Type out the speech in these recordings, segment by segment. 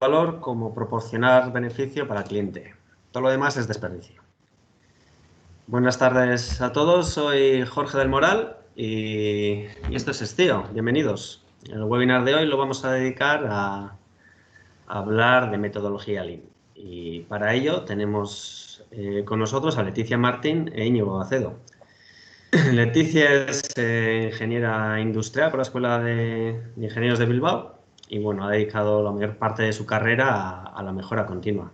valor como proporcionar beneficio para el cliente. Todo lo demás es desperdicio. Buenas tardes a todos, soy Jorge del Moral y esto es Estío. Bienvenidos. El webinar de hoy lo vamos a dedicar a hablar de metodología Lean. Y para ello tenemos con nosotros a Leticia Martín e Íñigo Acedo. Leticia es ingeniera industrial por la Escuela de Ingenieros de Bilbao y bueno, ha dedicado la mayor parte de su carrera a la mejora continua.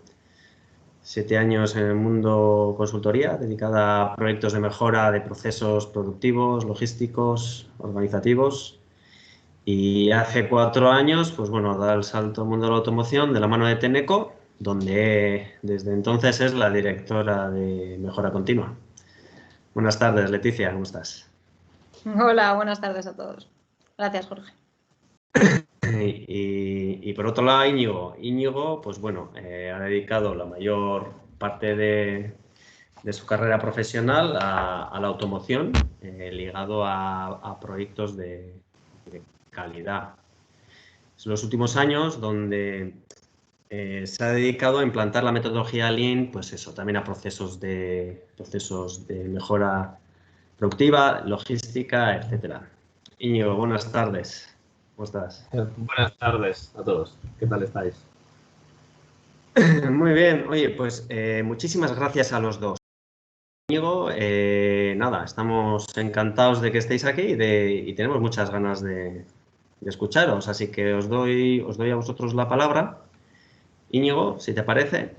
7 años en el mundo consultoría, dedicada a proyectos de mejora de procesos productivos, logísticos, organizativos. Y hace 4 años, pues bueno, da el salto al mundo de la automoción de la mano de Tenneco, donde desde entonces es la directora de mejora continua. Buenas tardes, Leticia, ¿cómo estás? Hola, buenas tardes a todos. Gracias, Jorge. Y por otro lado, Íñigo, pues bueno, ha dedicado la mayor parte de su carrera profesional a la automoción, ligado a proyectos de calidad. En los últimos años donde se ha dedicado a implantar la metodología Lean, pues eso, también a procesos de mejora productiva, logística, etcétera. Íñigo, buenas tardes. ¿Cómo estás? Buenas tardes a todos. ¿Qué tal estáis? Muy bien. Oye, pues muchísimas gracias a los dos. Íñigo, nada, estamos encantados de que estéis aquí y tenemos muchas ganas de escucharos, así que os doy a vosotros la palabra. Íñigo, si te parece,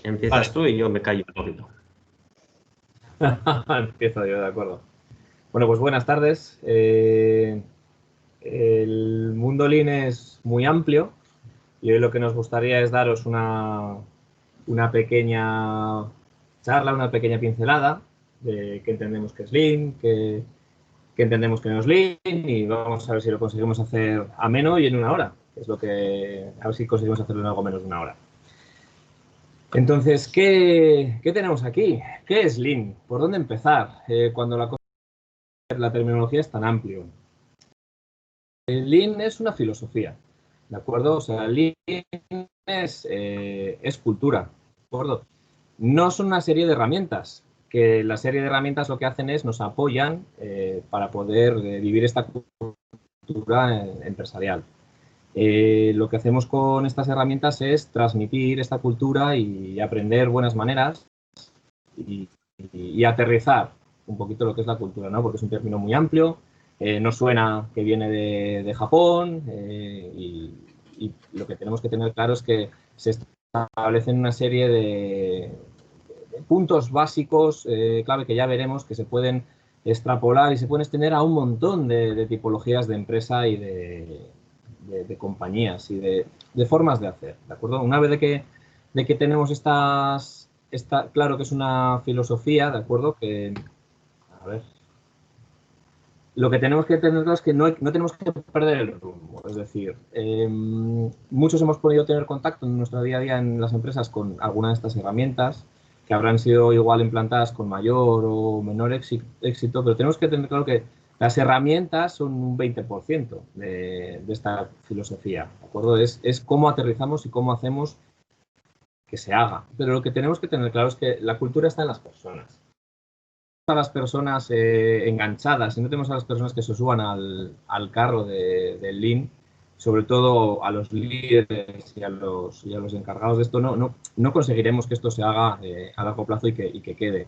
empiezas tú y yo me callo un poquito. Empiezo yo, de acuerdo. Bueno, pues buenas tardes. El mundo Lean es muy amplio y hoy lo que nos gustaría es daros una pequeña charla, una pequeña pincelada de qué entendemos que es Lean, qué entendemos que no es Lean y vamos a ver si lo conseguimos hacer ameno y en 1 hora. Es lo que, a ver si conseguimos hacerlo en algo menos de 1 hora. Entonces, ¿qué tenemos aquí? ¿Qué es Lean? ¿Por dónde empezar? Cuando la terminología es tan amplio. Lean es una filosofía, ¿de acuerdo? O sea, Lean es cultura, ¿de acuerdo? No son una serie de herramientas, que la serie de herramientas lo que hacen es nos apoyan para poder vivir esta cultura empresarial. Lo que hacemos con estas herramientas es transmitir esta cultura y aprender buenas maneras y aterrizar un poquito lo que es la cultura, ¿no? Porque es un término muy amplio, no suena que viene de Japón y lo que tenemos que tener claro es que se establecen una serie de puntos básicos clave que ya veremos que se pueden extrapolar y se pueden extender a un montón de tipologías de empresa y de compañías y de formas de hacer, ¿de acuerdo? Una vez de que tenemos claro que es una filosofía, ¿de acuerdo? Que, a ver, lo que tenemos que tener claro es que no tenemos que perder el rumbo, es decir, muchos hemos podido tener contacto en nuestro día a día en las empresas con alguna de estas herramientas que habrán sido igual implantadas con mayor o menor éxito, pero tenemos que tener claro que las herramientas son un 20% de esta filosofía, ¿de acuerdo? Es cómo aterrizamos y cómo hacemos que se haga. Pero lo que tenemos que tener claro es que la cultura está en las personas. A las personas enganchadas, y no tenemos a las personas que se suban al carro del Lean, sobre todo a los líderes y a los encargados de esto, no conseguiremos que esto se haga a largo plazo y que quede.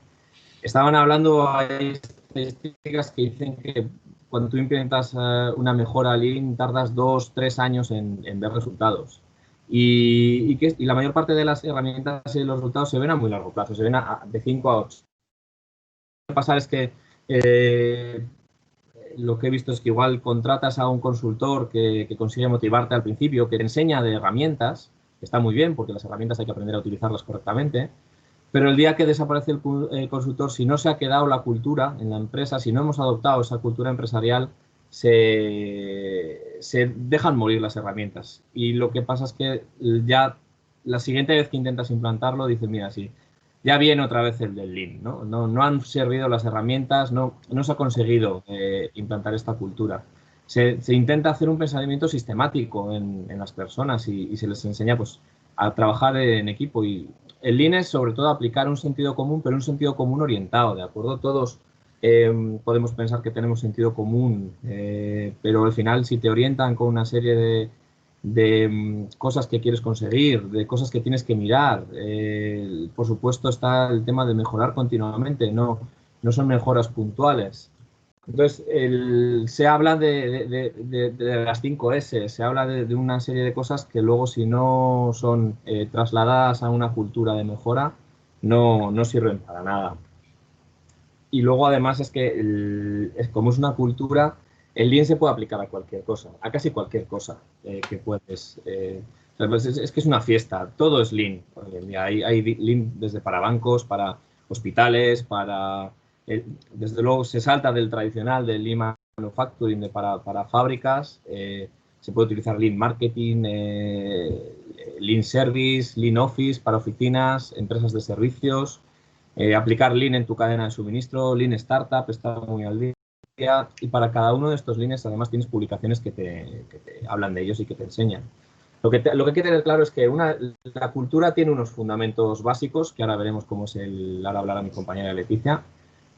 Estaban hablando, hay estadísticas que dicen que cuando tú implementas una mejora Lean tardas 2-3 años en ver resultados. Y la mayor parte de las herramientas y los resultados se ven a muy largo plazo, se ven de 5 a 8. Lo que pasa es que lo que he visto es que igual contratas a un consultor que consigue motivarte al principio, que te enseña de herramientas, que está muy bien porque las herramientas hay que aprender a utilizarlas correctamente, pero el día que desaparece el consultor, si no se ha quedado la cultura en la empresa, si no hemos adoptado esa cultura empresarial, se dejan morir las herramientas. Y lo que pasa es que ya la siguiente vez que intentas implantarlo, dices, mira, sí, ya viene otra vez el del Lean, ¿no? No han servido las herramientas, no se ha conseguido implantar esta cultura. se intenta hacer un pensamiento sistemático en las personas y se les enseña pues, a trabajar en equipo. Y el Lean es sobre todo aplicar un sentido común, pero un sentido común orientado, ¿de acuerdo? Todos podemos pensar que tenemos sentido común, pero al final si te orientan con una serie de cosas que quieres conseguir, de cosas que tienes que mirar, por supuesto está el tema de mejorar continuamente, no son mejoras puntuales. Entonces, se habla de las 5 S, se habla de una serie de cosas que luego si no son trasladadas a una cultura de mejora, no sirven para nada. Y luego además es que como es una cultura, el Lean se puede aplicar a cualquier cosa, a casi cualquier cosa que puedes. Es que es una fiesta, todo es Lean. Hay Lean desde para bancos, para hospitales, desde luego se salta del tradicional del Lean Manufacturing para fábricas, se puede utilizar Lean Marketing, Lean Service, Lean Office para oficinas, empresas de servicios, aplicar Lean en tu cadena de suministro, Lean Startup, está muy al día, y para cada uno de estos Leans además tienes publicaciones que te hablan de ellos y que te enseñan. Lo que hay que tener claro es que la cultura tiene unos fundamentos básicos, que ahora veremos ahora hablará mi compañera Leticia,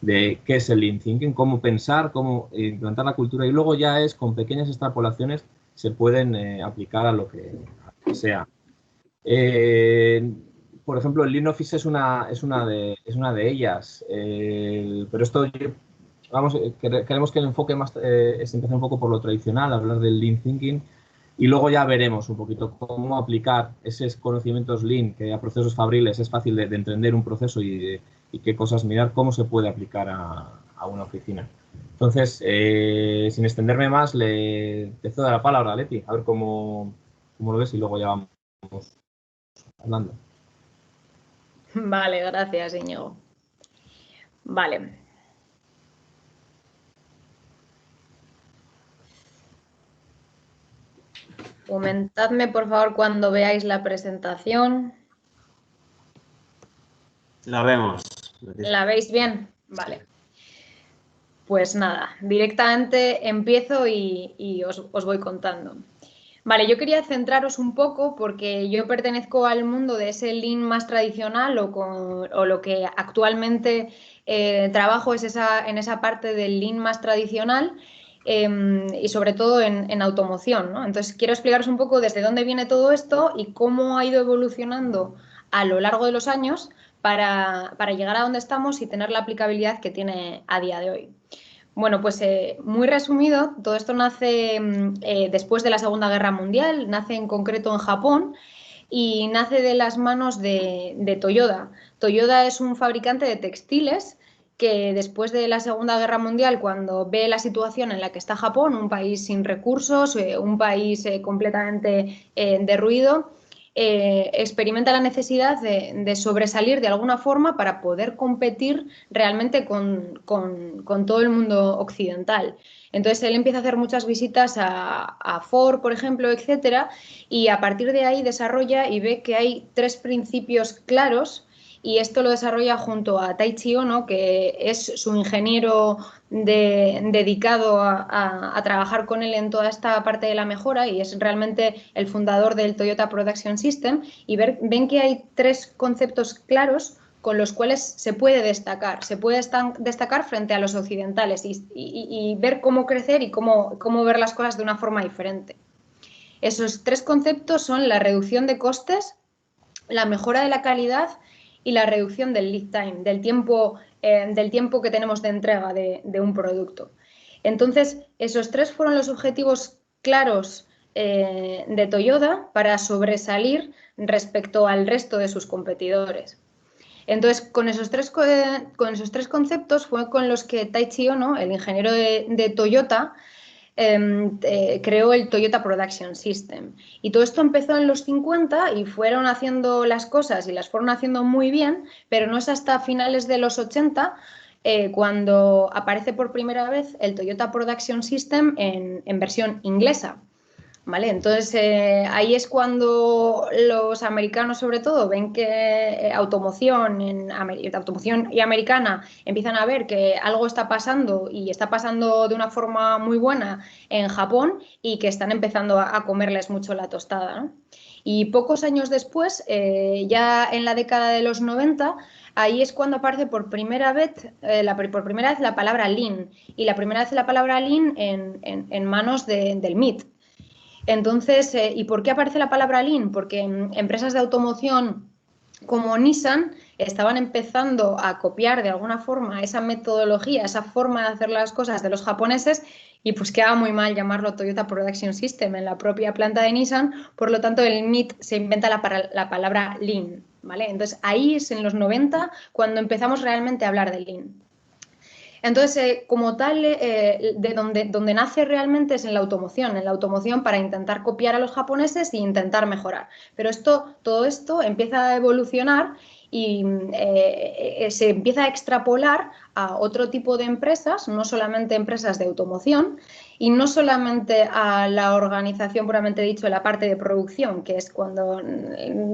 de qué es el Lean Thinking, cómo pensar, cómo implantar la cultura, y luego ya es con pequeñas extrapolaciones se pueden aplicar a lo que sea. Por ejemplo, el Lean Office es una de ellas, pero esto, queremos que el enfoque más se empiece un poco por lo tradicional, hablar del Lean Thinking, y luego ya veremos un poquito cómo aplicar esos conocimientos Lean, que a procesos fabriles es fácil de entender un proceso y qué cosas mirar, cómo se puede aplicar a una oficina. Entonces, sin extenderme más, te cedo la palabra a Leti, a ver cómo lo ves y luego ya vamos hablando. Vale, gracias, Íñigo. Vale. Comentadme, por favor, cuando veáis la presentación. La vemos. ¿La veis bien? Vale. Pues nada, directamente empiezo y os voy contando. Vale, yo quería centraros un poco porque yo pertenezco al mundo de ese Lean más tradicional o lo que actualmente trabajo es en esa parte del Lean más tradicional y sobre todo en automoción, ¿no? Entonces quiero explicaros un poco desde dónde viene todo esto y cómo ha ido evolucionando a lo largo de los años para llegar a donde estamos y tener la aplicabilidad que tiene a día de hoy. Bueno, pues muy resumido, todo esto nace después de la Segunda Guerra Mundial, nace en concreto en Japón y nace de las manos de Toyota. Toyota es un fabricante de textiles que después de la Segunda Guerra Mundial, cuando ve la situación en la que está Japón, un país sin recursos, un país completamente derruido, experimenta la necesidad de sobresalir de alguna forma para poder competir realmente con todo el mundo occidental. Entonces él empieza a hacer muchas visitas a Ford, por ejemplo, etcétera, y a partir de ahí desarrolla y ve que hay 3 principios claros y esto lo desarrolla junto a Taiichi Ohno, que es su ingeniero dedicado a trabajar con él en toda esta parte de la mejora y es realmente el fundador del Toyota Production System y ven que hay 3 conceptos claros con los cuales se puede destacar frente a los occidentales y ver cómo crecer y cómo ver las cosas de una forma diferente. Esos 3 conceptos son la reducción de costes, la mejora de la calidad y la reducción del lead time, del tiempo que tenemos de entrega de un producto. Entonces, esos 3 fueron los objetivos claros de Toyota para sobresalir respecto al resto de sus competidores. Entonces, con esos tres conceptos fue con los que Taiichi Ohno, el ingeniero de Toyota, creó el Toyota Production System. Y todo esto empezó en los 50 y fueron haciendo las cosas y las fueron haciendo muy bien, pero no es hasta finales de los 80 cuando aparece por primera vez el Toyota Production System en versión inglesa. ¿vale? Entonces, ahí es cuando los americanos, sobre todo, ven que automoción y americana empiezan a ver que algo está pasando y está pasando de una forma muy buena en Japón y que están empezando a comerles mucho la tostada, ¿no? Y pocos años después, ya en la década de los 90, ahí es cuando aparece por primera vez la palabra Lean, y la primera vez la palabra Lean en manos del MIT. Entonces, ¿y por qué aparece la palabra Lean? Porque empresas de automoción como Nissan estaban empezando a copiar de alguna forma esa metodología, esa forma de hacer las cosas de los japoneses, y pues queda muy mal llamarlo Toyota Production System en la propia planta de Nissan. Por lo tanto, el MIT se inventa la palabra Lean, ¿vale? Entonces, ahí es en los 90 cuando empezamos realmente a hablar de Lean. Entonces, como tal, de donde nace realmente es en la automoción para intentar copiar a los japoneses e intentar mejorar. Pero todo esto empieza a evolucionar y se empieza a extrapolar a otro tipo de empresas, no solamente empresas de automoción y no solamente a la organización puramente dicho de la parte de producción, que es cuando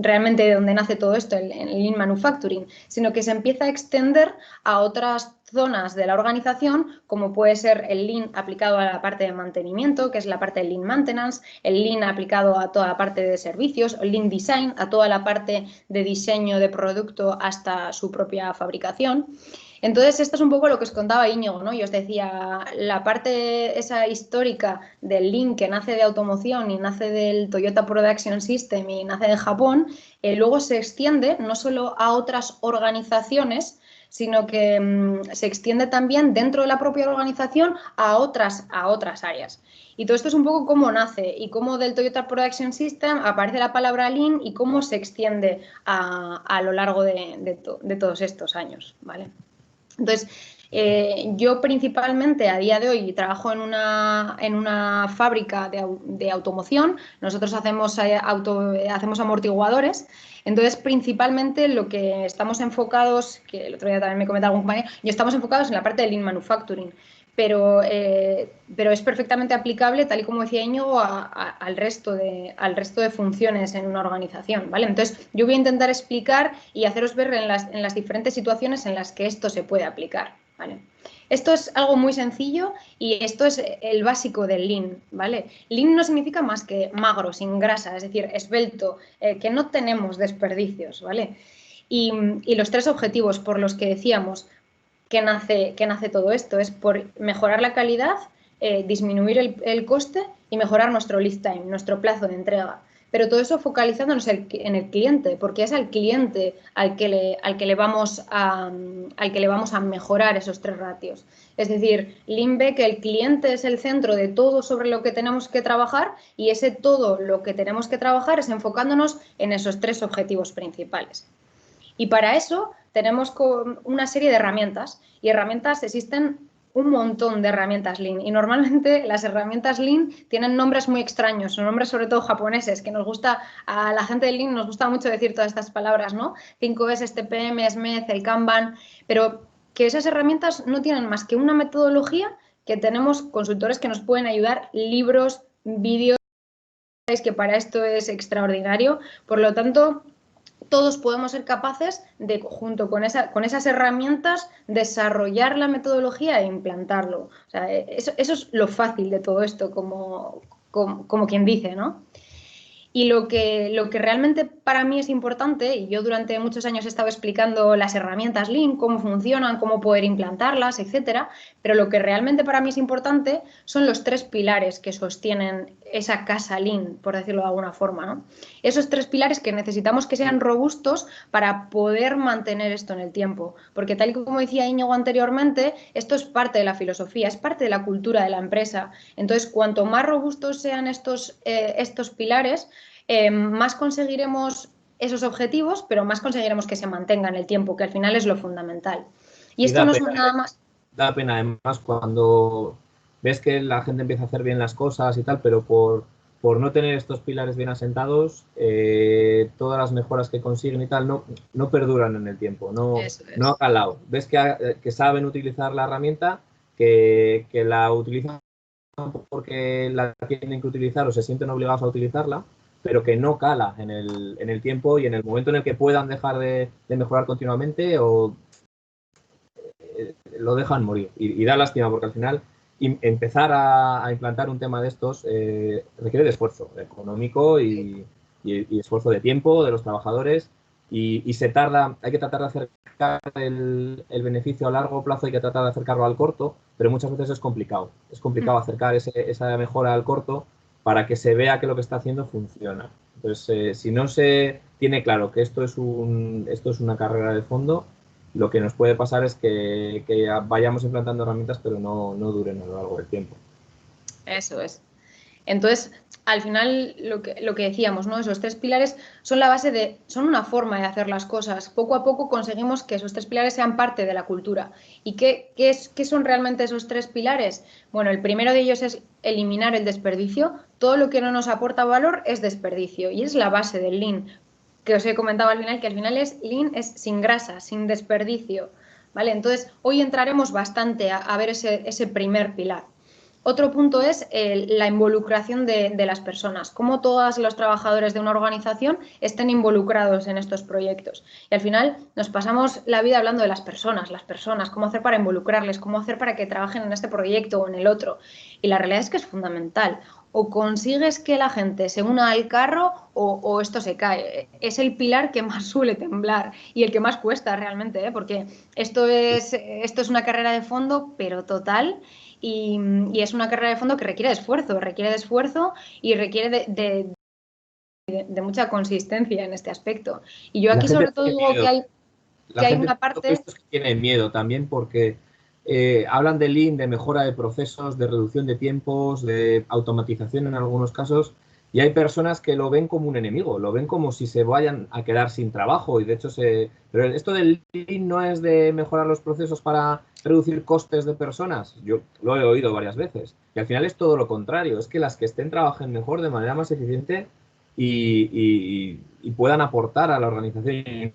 realmente de donde nace todo esto, el Lean Manufacturing, sino que se empieza a extender a otras zonas de la organización, como puede ser el Lean aplicado a la parte de mantenimiento, que es la parte de Lean Maintenance, el Lean aplicado a toda la parte de servicios, el Lean Design, a toda la parte de diseño de producto hasta su propia fabricación. Entonces, esto es un poco lo que os contaba Íñigo, ¿no? Yo os decía, la parte esa histórica del Lean que nace de automoción y nace del Toyota Production System y nace de Japón, luego se extiende no solo a otras organizaciones, sino que se extiende también dentro de la propia organización a otras áreas. Y todo esto es un poco cómo nace y cómo del Toyota Production System aparece la palabra Lean y cómo se extiende a lo largo de todos estos años, ¿vale? Entonces, yo principalmente a día de hoy trabajo en una fábrica de automoción. Nosotros hacemos amortiguadores. Entonces, principalmente lo que estamos enfocados, que el otro día también me comentaba algún compañero, estamos enfocados en la parte de Lean Manufacturing. Pero es perfectamente aplicable, tal y como decía Íñigo, al resto de funciones en una organización, ¿vale? Entonces, yo voy a intentar explicar y haceros ver en las diferentes situaciones en las que esto se puede aplicar, ¿vale? Esto es algo muy sencillo y esto es el básico del Lean, ¿vale? Lean no significa más que magro, sin grasa, es decir, esbelto, que no tenemos desperdicios, ¿vale? Y los tres objetivos por los que decíamos que nace todo esto es por mejorar la calidad, disminuir el coste y mejorar nuestro lead time, nuestro plazo de entrega. Pero todo eso focalizándonos en el cliente, porque es al cliente al que le vamos a mejorar esos tres ratios. Es decir, Lean ve que el cliente es el centro de todo sobre lo que tenemos que trabajar, y ese todo lo que tenemos que trabajar es enfocándonos en esos tres objetivos principales. Y para eso tenemos una serie de herramientas, y herramientas existen un montón de herramientas Lean, y normalmente las herramientas Lean tienen nombres muy extraños, son nombres sobre todo japoneses, que a la gente de Lean nos gusta mucho decir todas estas palabras, ¿no? 5S, TPM, SMED, el Kanban, pero que esas herramientas no tienen más que una metodología, que tenemos consultores que nos pueden ayudar, libros, vídeos, que para esto es extraordinario. Por lo tanto, todos podemos ser capaces de, junto con esas herramientas, desarrollar la metodología e implantarlo. O sea, eso es lo fácil de todo esto, como quien dice, ¿no? Y lo que realmente para mí es importante, y yo durante muchos años he estado explicando las herramientas Lean, cómo funcionan, cómo poder implantarlas, etcétera, pero lo que realmente para mí es importante son los tres pilares que sostienen esa casa Lean, por decirlo de alguna forma, ¿no? Esos tres pilares que necesitamos que sean robustos para poder mantener esto en el tiempo, porque tal y como decía Íñigo anteriormente, esto es parte de la filosofía, es parte de la cultura de la empresa. Entonces, cuanto más robustos sean estos pilares, más conseguiremos esos objetivos, pero más conseguiremos que se mantengan en el tiempo, que al final es lo fundamental. Y esto no es nada más. Da pena además cuando ves que la gente empieza a hacer bien las cosas y tal, pero por no tener estos pilares bien asentados, todas las mejoras que consiguen y tal no perduran en el tiempo, no ha calado. Ves que saben utilizar la herramienta, que la utilizan porque la tienen que utilizar o se sienten obligados a utilizarla, pero que no cala en el tiempo y en el momento en el que puedan dejar de mejorar continuamente o lo dejan morir. Y da lástima porque al final empezar a implantar un tema de estos requiere de esfuerzo económico y esfuerzo de tiempo de los trabajadores y se tarda, hay que tratar de acercar el beneficio a largo plazo, hay que tratar de acercarlo al corto, pero muchas veces es complicado acercar esa mejora al corto para que se vea que lo que está haciendo funciona. Entonces, si no se tiene claro que esto es una carrera de fondo, lo que nos puede pasar es que vayamos implantando herramientas, pero no duren a lo largo del tiempo. Eso es. Entonces, al final, lo que decíamos, ¿no? Esos 3 pilares son la base son una forma de hacer las cosas. Poco a poco conseguimos que esos 3 pilares sean parte de la cultura. ¿Y qué son realmente esos 3 pilares? Bueno, el primero de ellos es eliminar el desperdicio. Todo lo que no nos aporta valor es desperdicio y es la base del Lean, que os he comentado al final, que al final Lean es sin grasa, sin desperdicio, ¿vale? Entonces, hoy entraremos bastante a ver ese primer pilar. Otro punto es la involucración de las personas, cómo todos los trabajadores de una organización estén involucrados en estos proyectos. Y al final nos pasamos la vida hablando de las personas, cómo hacer para involucrarles, cómo hacer para que trabajen en este proyecto o en el otro. Y la realidad es que es fundamental. O consigues que la gente se una al carro o esto se cae. Es el pilar que más suele temblar y el que más cuesta realmente, ¿eh? Porque esto es una carrera de fondo, pero total. Y es una carrera de fondo que requiere de esfuerzo y requiere de mucha consistencia en este aspecto. Y yo aquí sobre todo digo que hay una parte... Estos que tienen miedo también porque hablan de Lean, de mejora de procesos, de reducción de tiempos, de automatización en algunos casos, y hay personas que lo ven como un enemigo, lo ven como si se vayan a quedar sin trabajo y de hecho Pero esto del Lean no es de mejorar los procesos para reducir costes de personas. Yo lo he oído varias veces. Y al final es todo lo contrario, es que las que estén trabajen mejor de manera más eficiente y puedan aportar a la organización.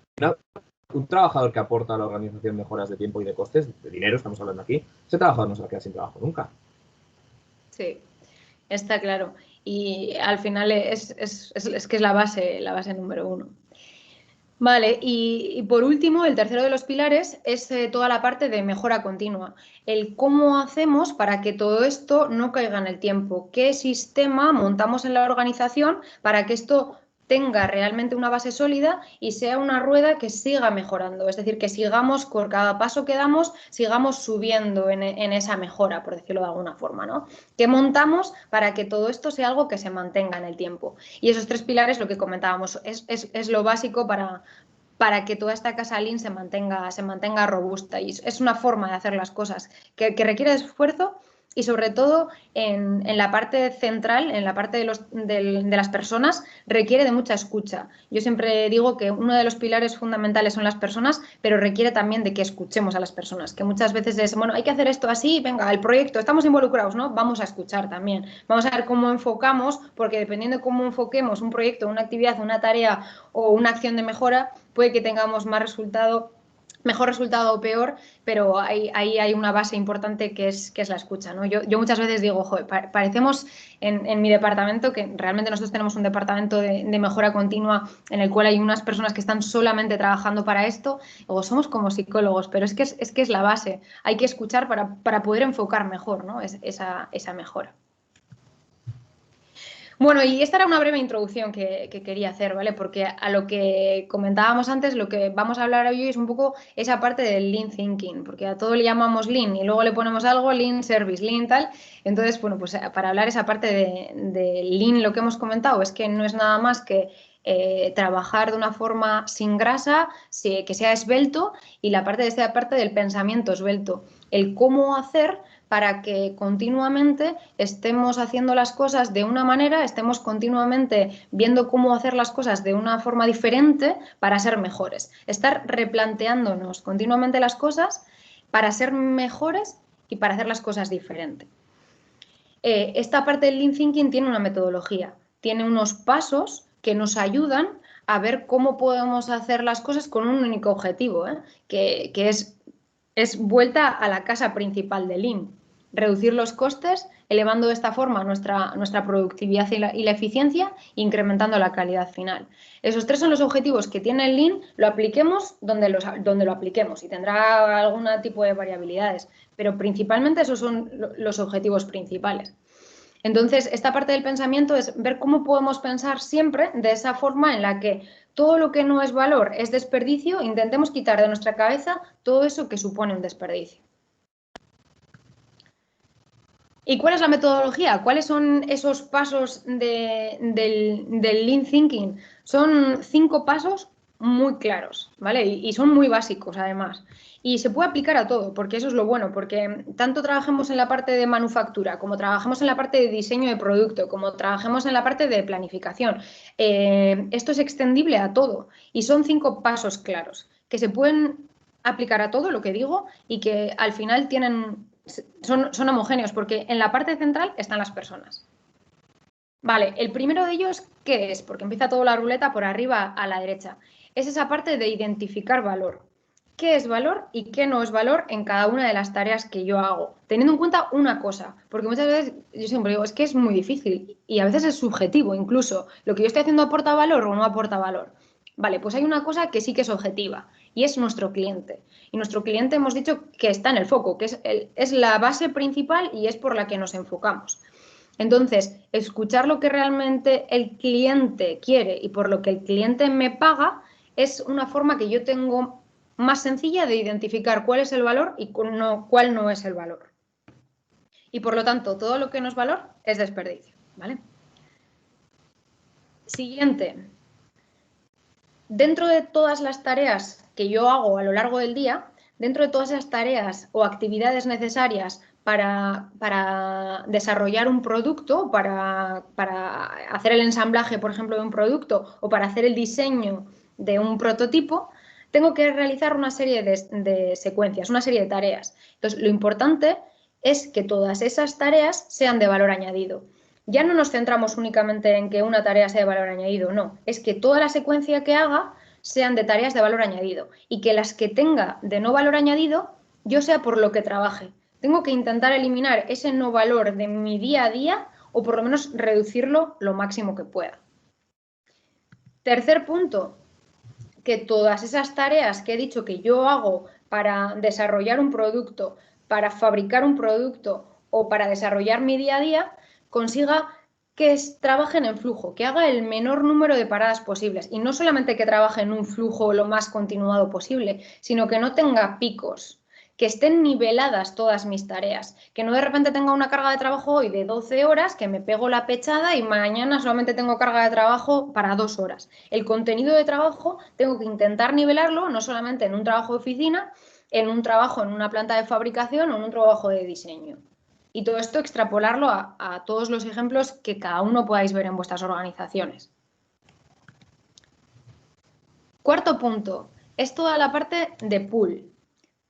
Un trabajador que aporta a la organización mejoras de tiempo y de costes, de dinero estamos hablando aquí, ese trabajador no se va a quedar sin trabajo nunca. Sí, está claro. Y al final es que es la base número 1. Vale, y por último, el tercero de los pilares es toda la parte de mejora continua. El cómo hacemos para que todo esto no caiga en el tiempo. ¿Qué sistema montamos en la organización para que esto tenga realmente una base sólida y sea una rueda que siga mejorando? Es decir, que sigamos, por cada paso que damos, sigamos subiendo en esa mejora, por decirlo de alguna forma, ¿no? ¿Qué montamos para que todo esto sea algo que se mantenga en el tiempo? Y esos 3 pilares, lo que comentábamos, es lo básico para que toda esta casa Lean se mantenga robusta. Y es una forma de hacer las cosas que requiere de esfuerzo y sobre todo en la parte central, en la parte de las personas, requiere de mucha escucha. Yo siempre digo que uno de los pilares fundamentales son las personas, pero requiere también de que escuchemos a las personas, que muchas veces es, bueno, hay que hacer esto así, venga, el proyecto, estamos involucrados, ¿no? Vamos a escuchar también. Vamos a ver cómo enfocamos, porque dependiendo de cómo enfoquemos un proyecto, una actividad, una tarea o una acción de mejora, puede que tengamos mejor resultado o peor, pero ahí hay una base importante que es la escucha, ¿no? Yo muchas veces digo, joder, parecemos en mi departamento, que realmente nosotros tenemos un departamento de mejora continua en el cual hay unas personas que están solamente trabajando para esto, o somos como psicólogos, pero es que es la base, hay que escuchar para poder enfocar mejor, ¿no? Esa mejora. Bueno, y esta era una breve introducción que quería hacer, ¿vale? Porque a lo que comentábamos antes, lo que vamos a hablar hoy es un poco esa parte del Lean Thinking, porque a todo le llamamos Lean y luego le ponemos algo, Lean Service, Lean tal. Entonces, bueno, pues para hablar esa parte de Lean, lo que hemos comentado es que no es nada más que trabajar de una forma sin grasa, que sea esbelto, y la parte de esta parte del pensamiento esbelto, el cómo hacer para que continuamente estemos haciendo las cosas de una manera, estemos continuamente viendo cómo hacer las cosas de una forma diferente para ser mejores. Estar replanteándonos continuamente las cosas para ser mejores y para hacer las cosas diferente. Esta parte del Lean Thinking tiene una metodología, tiene unos pasos que nos ayudan a ver cómo podemos hacer las cosas con un único objetivo, que es vuelta a la casa principal de Lean. reducir los costes, elevando de esta forma nuestra productividad y la eficiencia, incrementando la calidad final. Esos 3 son los objetivos que tiene el Lean, lo apliquemos donde lo apliquemos y tendrá algún tipo de variabilidades, pero principalmente esos son los objetivos principales. Entonces, esta parte del pensamiento es ver cómo podemos pensar siempre de esa forma en la que todo lo que no es valor es desperdicio, intentemos quitar de nuestra cabeza todo eso que supone un desperdicio. ¿Y cuál es la metodología? ¿Cuáles son esos pasos del Lean Thinking? Son 5 pasos muy claros, ¿vale? Y son muy básicos, además. Y se puede aplicar a todo, porque eso es lo bueno, porque tanto trabajemos en la parte de manufactura, como trabajemos en la parte de diseño de producto, como trabajemos en la parte de planificación, esto es extendible a todo. Y son 5 pasos claros, que se pueden aplicar a todo, lo que digo, y que al final son homogéneos, porque en la parte central están las personas. Vale, el primero de ellos, ¿qué es? Porque empieza toda la ruleta por arriba a la derecha. Es esa parte de identificar valor. ¿Qué es valor y qué no es valor en cada una de las tareas que yo hago? Teniendo en cuenta una cosa, porque muchas veces yo siempre digo, es que es muy difícil y a veces es subjetivo incluso. ¿Lo que yo estoy haciendo aporta valor o no aporta valor? Vale, pues hay una cosa que sí que es objetiva y es nuestro cliente. Y nuestro cliente hemos dicho que está en el foco, que es la base principal y es por la que nos enfocamos. Entonces, escuchar lo que realmente el cliente quiere y por lo que el cliente me paga es una forma que yo tengo más sencilla de identificar cuál es el valor y cuál no es el valor. Y por lo tanto, todo lo que no es valor es desperdicio, ¿vale? Siguiente. Dentro de todas las tareas que yo hago a lo largo del día, dentro de todas esas tareas o actividades necesarias para desarrollar un producto, para hacer el ensamblaje, por ejemplo, de un producto o para hacer el diseño de un prototipo, tengo que realizar una serie de secuencias, una serie de tareas. Entonces, lo importante es que todas esas tareas sean de valor añadido. Ya no nos centramos únicamente en que una tarea sea de valor añadido, no, es que toda la secuencia que haga sean de tareas de valor añadido y que las que tenga de no valor añadido, yo sea por lo que trabaje. Tengo que intentar eliminar ese no valor de mi día a día o por lo menos reducirlo lo máximo que pueda. Tercer punto, que todas esas tareas que he dicho que yo hago para desarrollar un producto, para fabricar un producto o para desarrollar mi día a día, consiga que trabajen en flujo, que haga el menor número de paradas posibles. Y no solamente que trabaje en un flujo lo más continuado posible, sino que no tenga picos, que estén niveladas todas mis tareas, que no de repente tenga una carga de trabajo hoy de 12 horas, que me pego la pechada y mañana solamente tengo carga de trabajo para 2 horas. El contenido de trabajo tengo que intentar nivelarlo, no solamente en un trabajo de oficina, en un trabajo en una planta de fabricación o en un trabajo de diseño. Y todo esto extrapolarlo a todos los ejemplos que cada uno podáis ver en vuestras organizaciones. Cuarto punto, es toda la parte de pull.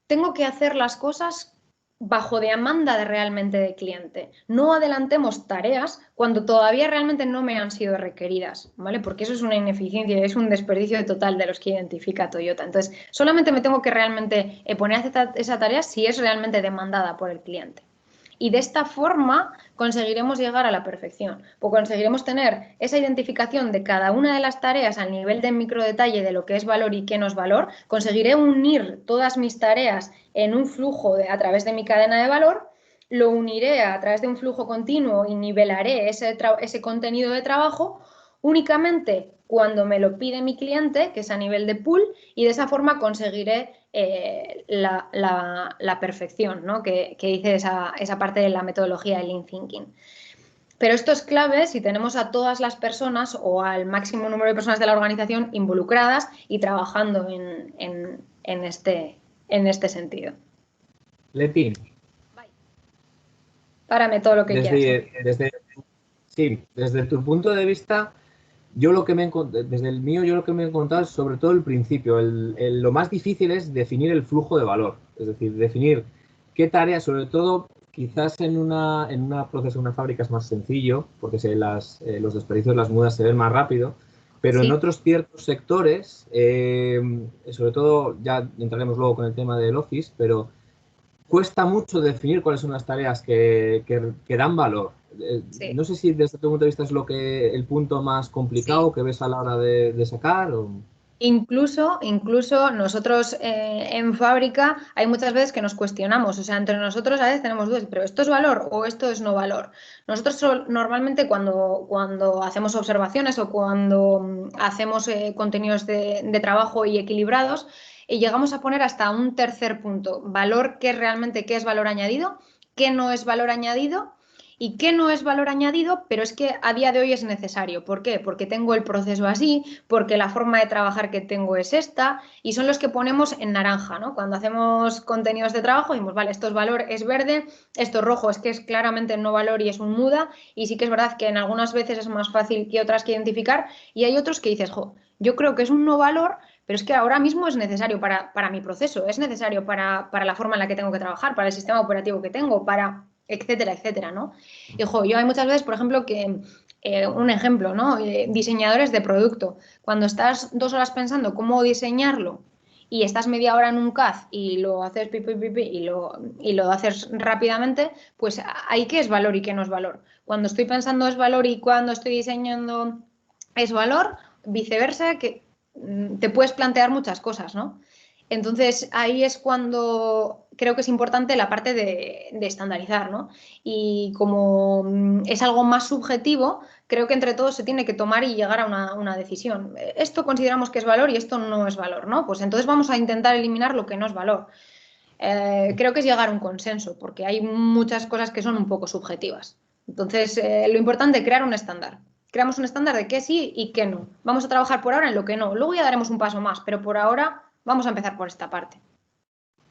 Tengo que hacer las cosas bajo demanda realmente de cliente. No adelantemos tareas cuando todavía realmente no me han sido requeridas, ¿vale? Porque eso es una ineficiencia, es un desperdicio total de los que identifica Toyota. Entonces, solamente me tengo que realmente poner a hacer esa tarea si es realmente demandada por el cliente. Y de esta forma conseguiremos llegar a la perfección, porque conseguiremos tener esa identificación de cada una de las tareas al nivel de microdetalle de lo que es valor y qué no es valor. Conseguiré unir todas mis tareas en un flujo a través de mi cadena de valor, lo uniré a través de un flujo continuo y nivelaré ese contenido de trabajo únicamente cuando me lo pide mi cliente, que es a nivel de pool, y de esa forma conseguiré la perfección, ¿no? que dice esa parte de la metodología del Lean Thinking. Pero esto es clave si tenemos a todas las personas o al máximo número de personas de la organización involucradas y trabajando en este sentido. Leti. Párame todo lo que quieras. Desde tu punto de vista, desde el mío, yo lo que me he encontrado es sobre todo el principio. Lo más difícil es definir el flujo de valor. Es decir, definir qué tareas, sobre todo, quizás en una proceso, en una fábrica es más sencillo, porque los desperdicios, las mudas se ven más rápido, pero sí. En otros ciertos sectores, sobre todo, ya entraremos luego con el tema del Office, pero cuesta mucho definir cuáles son las tareas que dan valor. Sí. No sé si desde tu punto de vista es el punto más complicado que ves a la hora de sacar. Incluso nosotros en fábrica hay muchas veces que nos cuestionamos, o sea, entre nosotros a veces tenemos dudas, pero ¿esto es valor o esto es no valor? Nosotros normalmente cuando hacemos observaciones o cuando hacemos contenidos de trabajo y equilibrados, llegamos a poner hasta un tercer punto, valor, qué es valor añadido, qué no es valor añadido. ¿Y qué no es valor añadido? Pero es que a día de hoy es necesario. ¿Por qué? Porque tengo el proceso así, porque la forma de trabajar que tengo es esta, y son los que ponemos en naranja, ¿no? Cuando hacemos contenidos de trabajo, decimos, vale, esto es valor, es verde, esto es rojo, es que es claramente no valor y es un muda, y sí que es verdad que en algunas veces es más fácil que otras que identificar, y hay otros que dices, jo, yo creo que es un no valor, pero es que ahora mismo es necesario para mi proceso, es necesario para la forma en la que tengo que trabajar, para el sistema operativo que tengo, para etcétera, etcétera, ¿no? Y jo, yo hay muchas veces, por ejemplo, que un ejemplo, ¿no? Diseñadores de producto. Cuando estás 2 horas pensando cómo diseñarlo y estás media hora en un CAD y lo haces y lo haces rápidamente, pues ahí qué es valor y qué no es valor. Cuando estoy pensando es valor y cuando estoy diseñando es valor, viceversa, que te puedes plantear muchas cosas, ¿no? Entonces, ahí es cuando creo que es importante la parte de estandarizar, ¿no? Y como es algo más subjetivo, creo que entre todos se tiene que tomar y llegar a una decisión. Esto consideramos que es valor y esto no es valor, ¿no? Pues entonces vamos a intentar eliminar lo que no es valor. Creo que es llegar a un consenso, porque hay muchas cosas que son un poco subjetivas. Entonces, lo importante es crear un estándar. Creamos un estándar de qué sí y qué no. Vamos a trabajar por ahora en lo que no. Luego ya daremos un paso más, pero por ahora vamos a empezar por esta parte.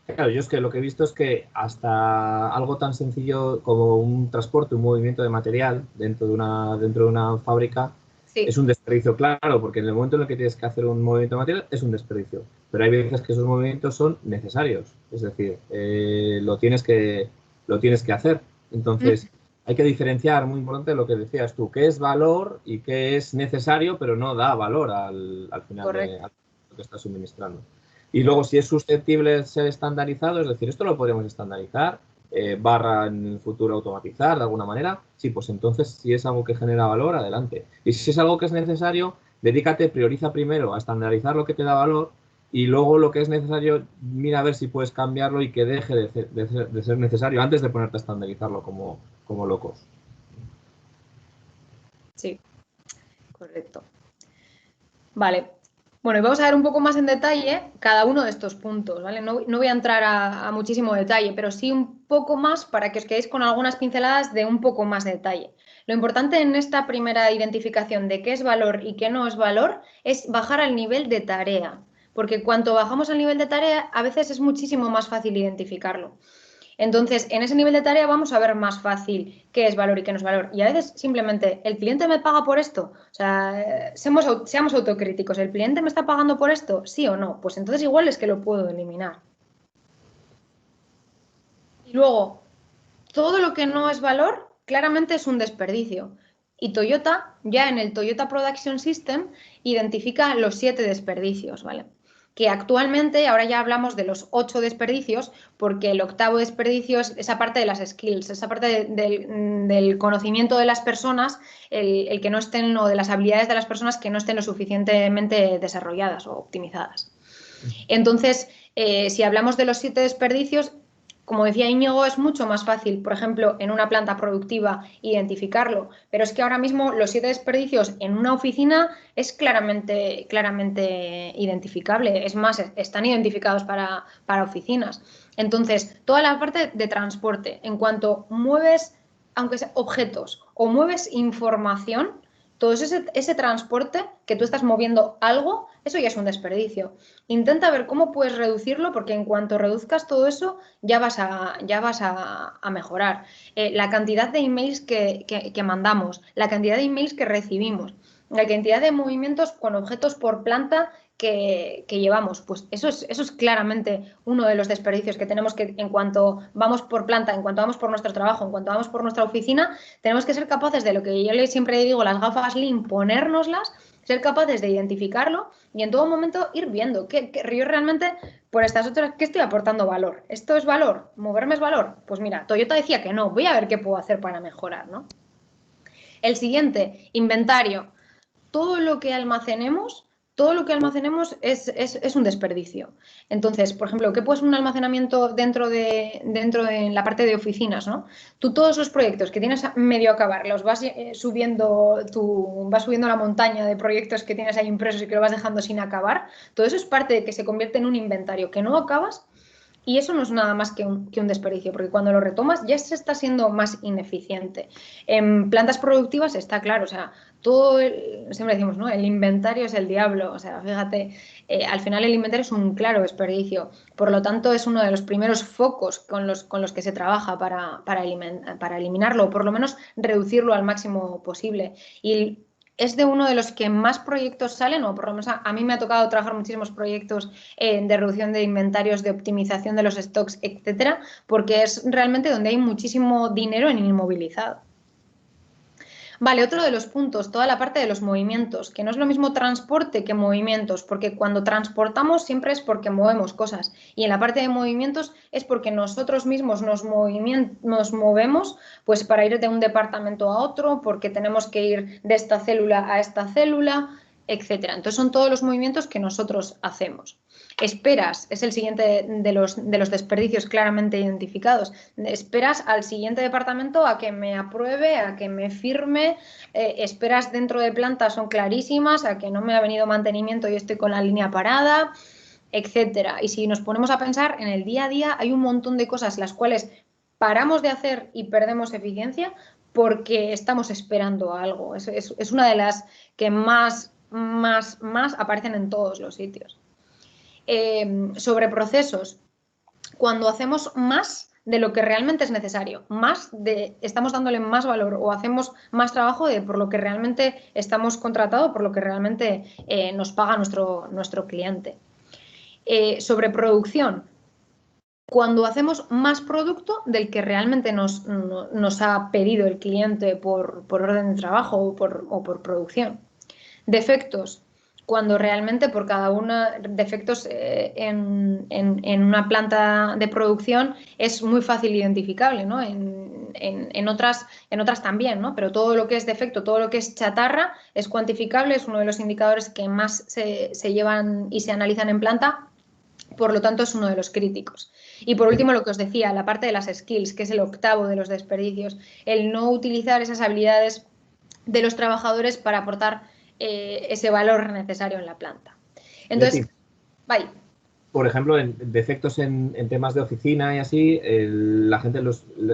Claro, yo es que lo que he visto es que hasta algo tan sencillo como un transporte, un movimiento de material dentro de una fábrica Sí. es un desperdicio, claro, porque en el momento en el que tienes que hacer un movimiento de material es un desperdicio. Pero hay veces que esos movimientos son necesarios, es decir, lo tienes que hacer. Entonces, hay que diferenciar, muy importante lo que decías tú, qué es valor y qué es necesario, pero no da valor al final de lo que estás suministrando. Y luego, si es susceptible de ser estandarizado, es decir, esto lo podemos estandarizar, barra en el futuro automatizar de alguna manera, sí, pues entonces si es algo que genera valor, adelante. Y si es algo que es necesario, dedícate, prioriza primero a estandarizar lo que te da valor y luego lo que es necesario, mira a ver si puedes cambiarlo y que deje de ser necesario antes de ponerte a estandarizarlo como locos. Sí, correcto. Vale. Bueno, y vamos a ver un poco más en detalle cada uno de estos puntos, ¿vale? No voy a entrar a muchísimo detalle, pero sí un poco más para que os quedéis con algunas pinceladas de un poco más de detalle. Lo importante en esta primera identificación de qué es valor y qué no es valor es bajar al nivel de tarea, porque cuanto bajamos al nivel de tarea, a veces es muchísimo más fácil identificarlo. Entonces, en ese nivel de tarea vamos a ver más fácil qué es valor y qué no es valor. Y a veces simplemente, ¿el cliente me paga por esto? O sea, seamos autocríticos. ¿El cliente me está pagando por esto? ¿Sí o no? Pues entonces igual es que lo puedo eliminar. Y luego, todo lo que no es valor claramente es un desperdicio. Y Toyota, ya en el Toyota Production System, identifica los 7 desperdicios, ¿vale? Que actualmente, ahora ya hablamos de los 8 desperdicios, porque el octavo desperdicio es esa parte de las skills, esa parte del conocimiento de las personas, el que no estén, o de las habilidades de las personas que no estén lo suficientemente desarrolladas o optimizadas. Entonces, si hablamos de los 7 desperdicios, como decía Íñigo, es mucho más fácil, por ejemplo, en una planta productiva identificarlo, pero es que ahora mismo los 7 desperdicios en una oficina es claramente identificable. Es más, están identificados para oficinas. Entonces, toda la parte de transporte, en cuanto mueves, aunque sea objetos o mueves información, todo ese transporte que tú estás moviendo algo, eso ya es un desperdicio. Intenta ver cómo puedes reducirlo, porque en cuanto reduzcas todo eso, ya vas a mejorar. La cantidad de emails que mandamos, la cantidad de emails que recibimos, la cantidad de movimientos con objetos por planta que llevamos, pues eso es claramente uno de los desperdicios que tenemos, que en cuanto vamos por planta, en cuanto vamos por nuestro trabajo, en cuanto vamos por nuestra oficina, tenemos que ser capaces de lo que yo siempre digo, las gafas Lean, ponérnoslas ser capaces de identificarlo y en todo momento ir viendo que yo realmente por estas otras, ¿qué estoy aportando valor? ¿Esto es valor? ¿Moverme es valor? Pues mira, Toyota decía que no, voy a ver qué puedo hacer para mejorar, ¿no? El siguiente, inventario. Todo lo que almacenemos es un desperdicio. Entonces, por ejemplo, ¿qué puede ser un almacenamiento dentro de la parte de oficinas, ¿no? Tú todos los proyectos que tienes a medio acabar, los vas subiendo, vas subiendo la montaña de proyectos que tienes ahí impresos y que lo vas dejando sin acabar, todo eso es parte de que se convierte en un inventario que no acabas. Y eso no es nada más que un desperdicio, porque cuando lo retomas ya se está siendo más ineficiente. En plantas productivas está claro, o sea, siempre decimos, ¿no? El inventario es el diablo, o sea, fíjate, al final el inventario es un claro desperdicio. Por lo tanto, es uno de los primeros focos con los que se trabaja para eliminarlo, o por lo menos reducirlo al máximo posible. Y es de uno de los que más proyectos salen, o por lo menos a mí me ha tocado trabajar muchísimos proyectos de reducción de inventarios, de optimización de los stocks, etcétera, porque es realmente donde hay muchísimo dinero en inmovilizado. Vale, otro de los puntos, toda la parte de los movimientos, que no es lo mismo transporte que movimientos, porque cuando transportamos siempre es porque movemos cosas y en la parte de movimientos es porque nosotros mismos nos movemos pues para ir de un departamento a otro, porque tenemos que ir de esta célula a esta célula, etcétera. Entonces son todos los movimientos que nosotros hacemos. Esperas, es el siguiente de los desperdicios claramente identificados. Esperas al siguiente departamento a que me apruebe, a que me firme, esperas dentro de planta, son clarísimas, a que no me ha venido mantenimiento y estoy con la línea parada, etcétera. Y si nos ponemos a pensar en el día a día, hay un montón de cosas las cuales paramos de hacer y perdemos eficiencia porque estamos esperando algo. Es una de las que más aparecen en todos los sitios. Sobre procesos, cuando hacemos más de lo que realmente es necesario, estamos dándole más valor o hacemos más trabajo de por lo que realmente estamos contratados, por lo que realmente nos paga nuestro cliente. Sobre producción, cuando hacemos más producto del que realmente nos ha pedido el cliente por orden de trabajo o por producción. Defectos, cuando realmente por cada uno defectos en una planta de producción es muy fácil identificable, ¿no? En otras también, ¿no? Pero todo lo que es defecto, todo lo que es chatarra es cuantificable, es uno de los indicadores que más se llevan y se analizan en planta, por lo tanto es uno de los críticos. Y por último, lo que os decía, la parte de las skills, que es el octavo de los desperdicios, el no utilizar esas habilidades de los trabajadores para aportar ese valor necesario en la planta. Entonces, bye. Por ejemplo, en defectos en temas de oficina y así, la gente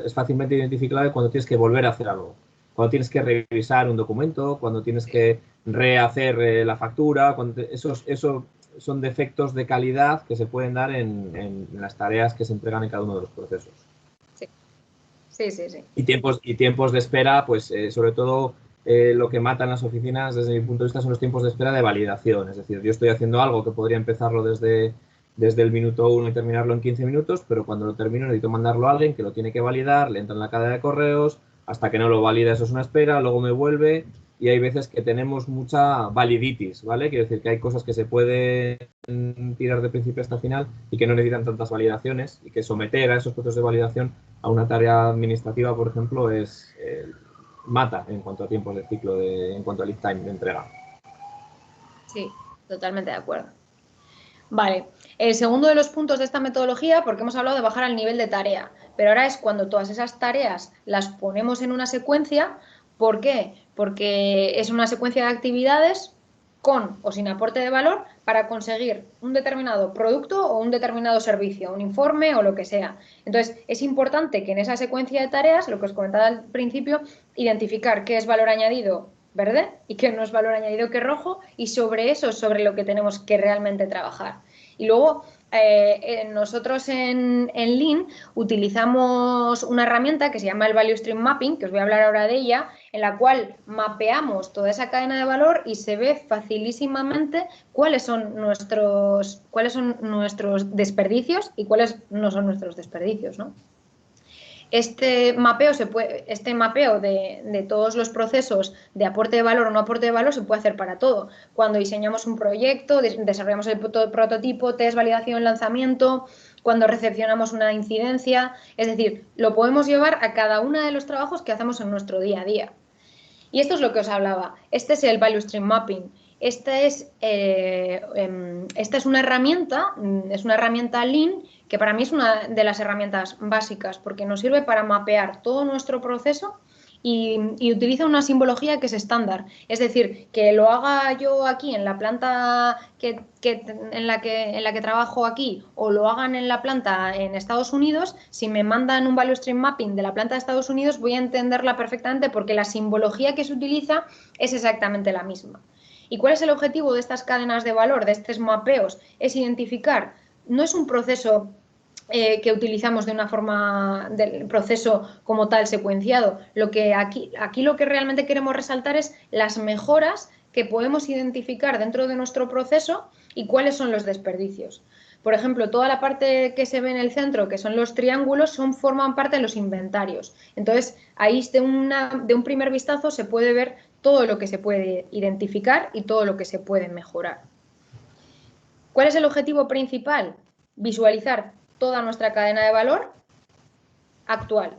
es fácilmente identificable cuando tienes que volver a hacer algo. Cuando tienes que revisar un documento, cuando tienes que rehacer la factura, esos son defectos de calidad que se pueden dar en las tareas que se entregan en cada uno de los procesos. Sí. Y tiempos de espera, pues sobre todo lo que mata en las oficinas desde mi punto de vista son los tiempos de espera de validación. Es decir, yo estoy haciendo algo que podría empezarlo desde el minuto 1 y terminarlo en 15 minutos, pero cuando lo termino necesito mandarlo a alguien que lo tiene que validar, le entra en la cadena de correos, hasta que no lo valida eso es una espera, luego me vuelve y hay veces que tenemos mucha validitis, ¿vale? Quiero decir que hay cosas que se pueden tirar de principio hasta final y que no necesitan tantas validaciones y que someter a esos procesos de validación a una tarea administrativa, por ejemplo, mata en cuanto a tiempos de ciclo, en cuanto a lead time de entrega. Sí, totalmente de acuerdo. Vale, el segundo de los puntos de esta metodología, porque hemos hablado de bajar al nivel de tarea, pero ahora es cuando todas esas tareas las ponemos en una secuencia. ¿Por qué? Porque es una secuencia de actividades con o sin aporte de valor para conseguir un determinado producto o un determinado servicio, un informe o lo que sea. Entonces, es importante que en esa secuencia de tareas, lo que os comentaba al principio, identificar qué es valor añadido verde y qué no es valor añadido que rojo, y sobre eso es sobre lo que tenemos que realmente trabajar. Y luego, nosotros en Lean utilizamos una herramienta que se llama el Value Stream Mapping, que os voy a hablar ahora de ella, en la cual mapeamos toda esa cadena de valor y se ve facilísimamente cuáles son nuestros desperdicios y cuáles no son nuestros desperdicios, ¿no? Este mapeo de todos los procesos de aporte de valor o no aporte de valor se puede hacer para todo. Cuando diseñamos un proyecto, desarrollamos el prototipo, test, validación, lanzamiento, cuando recepcionamos una incidencia, es decir, lo podemos llevar a cada uno de los trabajos que hacemos en nuestro día a día. Y esto es lo que os hablaba. Este es el Value Stream Mapping. Esta es una herramienta Lean, que para mí es una de las herramientas básicas, porque nos sirve para mapear todo nuestro proceso y utiliza una simbología que es estándar. Es decir, que lo haga yo aquí en la planta en la que trabajo aquí, o lo hagan en la planta en Estados Unidos, si me mandan un Value Stream Mapping de la planta de Estados Unidos, voy a entenderla perfectamente porque la simbología que se utiliza es exactamente la misma. ¿Y cuál es el objetivo de estas cadenas de valor, de estos mapeos? Es identificar, no es un proceso que utilizamos de una forma del proceso como tal secuenciado. Aquí lo que realmente queremos resaltar es las mejoras que podemos identificar dentro de nuestro proceso y cuáles son los desperdicios. Por ejemplo, toda la parte que se ve en el centro, que son los triángulos, forman parte de los inventarios. Entonces, ahí de un primer vistazo se puede ver todo lo que se puede identificar y todo lo que se puede mejorar. ¿Cuál es el objetivo principal? Visualizar toda nuestra cadena de valor actual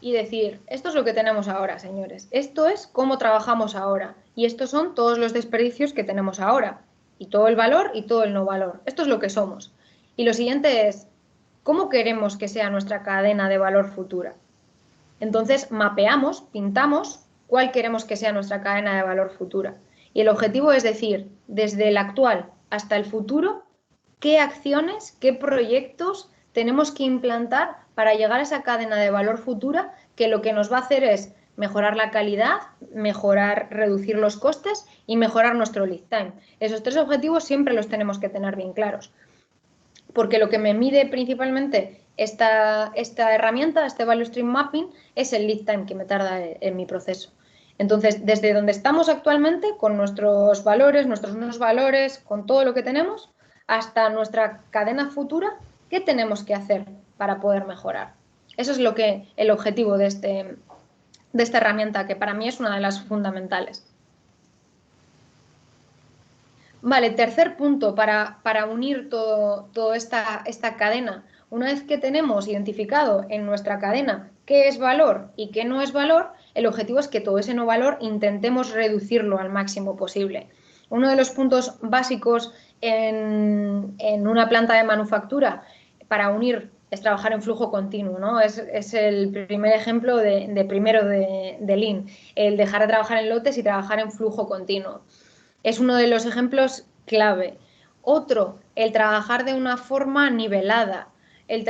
y decir, esto es lo que tenemos ahora, señores, esto es cómo trabajamos ahora y estos son todos los desperdicios que tenemos ahora y todo el valor y todo el no valor, esto es lo que somos. Y lo siguiente es, ¿cómo queremos que sea nuestra cadena de valor futura? Entonces mapeamos, pintamos cuál queremos que sea nuestra cadena de valor futura y el objetivo es decir, desde el actual hasta el futuro, qué acciones, qué proyectos tenemos que implantar para llegar a esa cadena de valor futura que lo que nos va a hacer es mejorar la calidad, reducir los costes y mejorar nuestro lead time. Esos tres objetivos siempre los tenemos que tener bien claros, porque lo que me mide principalmente esta herramienta, este Value Stream Mapping, es el lead time que me tarda en mi proceso. Entonces, desde donde estamos actualmente, con nuestros valores, nuestros nuevos valores, con todo lo que tenemos, hasta nuestra cadena futura, ¿qué tenemos que hacer para poder mejorar? Eso es el objetivo de esta herramienta, que para mí es una de las fundamentales. Vale, tercer punto para unir toda esta cadena. Una vez que tenemos identificado en nuestra cadena qué es valor y qué no es valor, el objetivo es que todo ese no valor intentemos reducirlo al máximo posible. Uno de los puntos básicos en una planta de manufactura para unir es trabajar en flujo continuo, ¿no? Es el primer ejemplo de Lean, el dejar de trabajar en lotes y trabajar en flujo continuo. Es uno de los ejemplos clave. Otro, el trabajar de una forma nivelada, el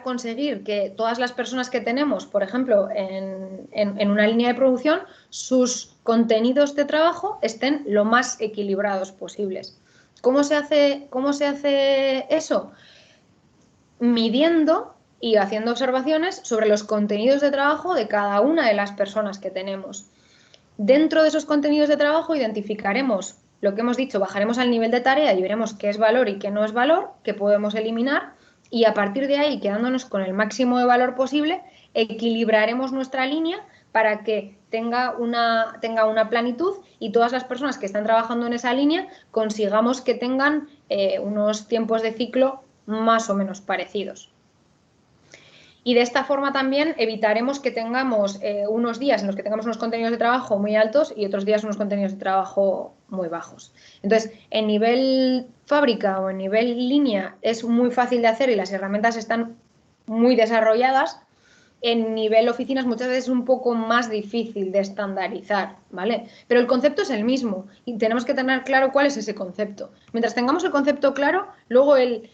conseguir que todas las personas que tenemos, por ejemplo, en una línea de producción, sus contenidos de trabajo estén lo más equilibrados posibles. ¿Cómo se hace eso? Midiendo y haciendo observaciones sobre los contenidos de trabajo de cada una de las personas que tenemos. Dentro de esos contenidos de trabajo identificaremos lo que hemos dicho, bajaremos al nivel de tarea y veremos qué es valor y qué no es valor, qué podemos eliminar y a partir de ahí, quedándonos con el máximo de valor posible, equilibraremos nuestra línea para que tenga una planitud y todas las personas que están trabajando en esa línea consigamos que tengan unos tiempos de ciclo más o menos parecidos. Y de esta forma también evitaremos que tengamos unos días en los que tengamos unos contenidos de trabajo muy altos y otros días unos contenidos de trabajo muy bajos. Entonces, en nivel fábrica o en nivel línea es muy fácil de hacer y las herramientas están muy desarrolladas. En nivel oficinas muchas veces es un poco más difícil de estandarizar, ¿vale? Pero el concepto es el mismo y tenemos que tener claro cuál es ese concepto. Mientras tengamos el concepto claro, luego el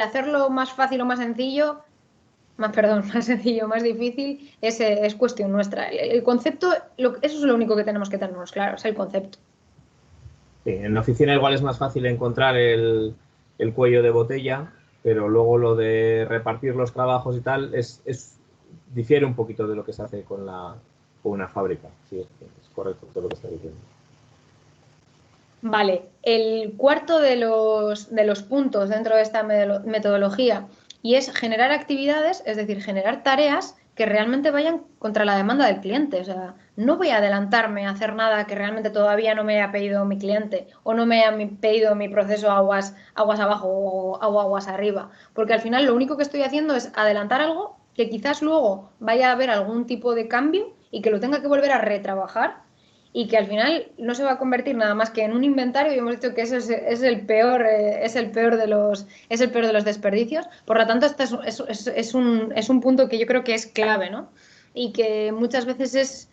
hacerlo más fácil o más sencillo... más sencillo, más difícil, es cuestión nuestra. El concepto, eso es lo único que tenemos que tenernos claro, es el concepto. Sí, en la oficina igual es más fácil encontrar el cuello de botella, pero luego lo de repartir los trabajos y tal difiere un poquito de lo que se hace con una fábrica. Sí, es correcto todo lo que está diciendo. Vale, el cuarto de los puntos dentro de esta metodología y es generar actividades, es decir, generar tareas que realmente vayan contra la demanda del cliente. O sea, no voy a adelantarme a hacer nada que realmente todavía no me haya pedido mi cliente o no me haya pedido mi proceso aguas abajo o aguas arriba. Porque al final lo único que estoy haciendo es adelantar algo que quizás luego vaya a haber algún tipo de cambio y que lo tenga que volver a retrabajar y que al final no se va a convertir nada más que en un inventario, y hemos dicho que ese es el peor, es el peor de los desperdicios. Por lo tanto, este es un punto que yo creo que es clave, ¿no? Y que muchas veces es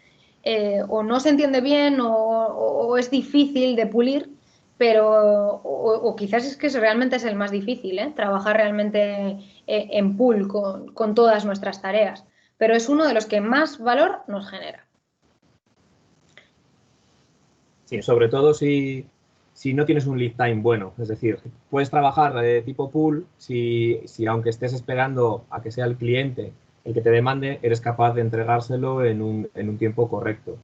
o no se entiende bien o es difícil de pulir, pero o quizás es que realmente es el más difícil, ¿eh? Trabajar realmente en pool con todas nuestras tareas, pero es uno de los que más valor nos genera. Sí, sobre todo si no tienes un lead time bueno. Es decir, puedes trabajar tipo pool si aunque estés esperando a que sea el cliente el que te demande, eres capaz de entregárselo en un tiempo correcto.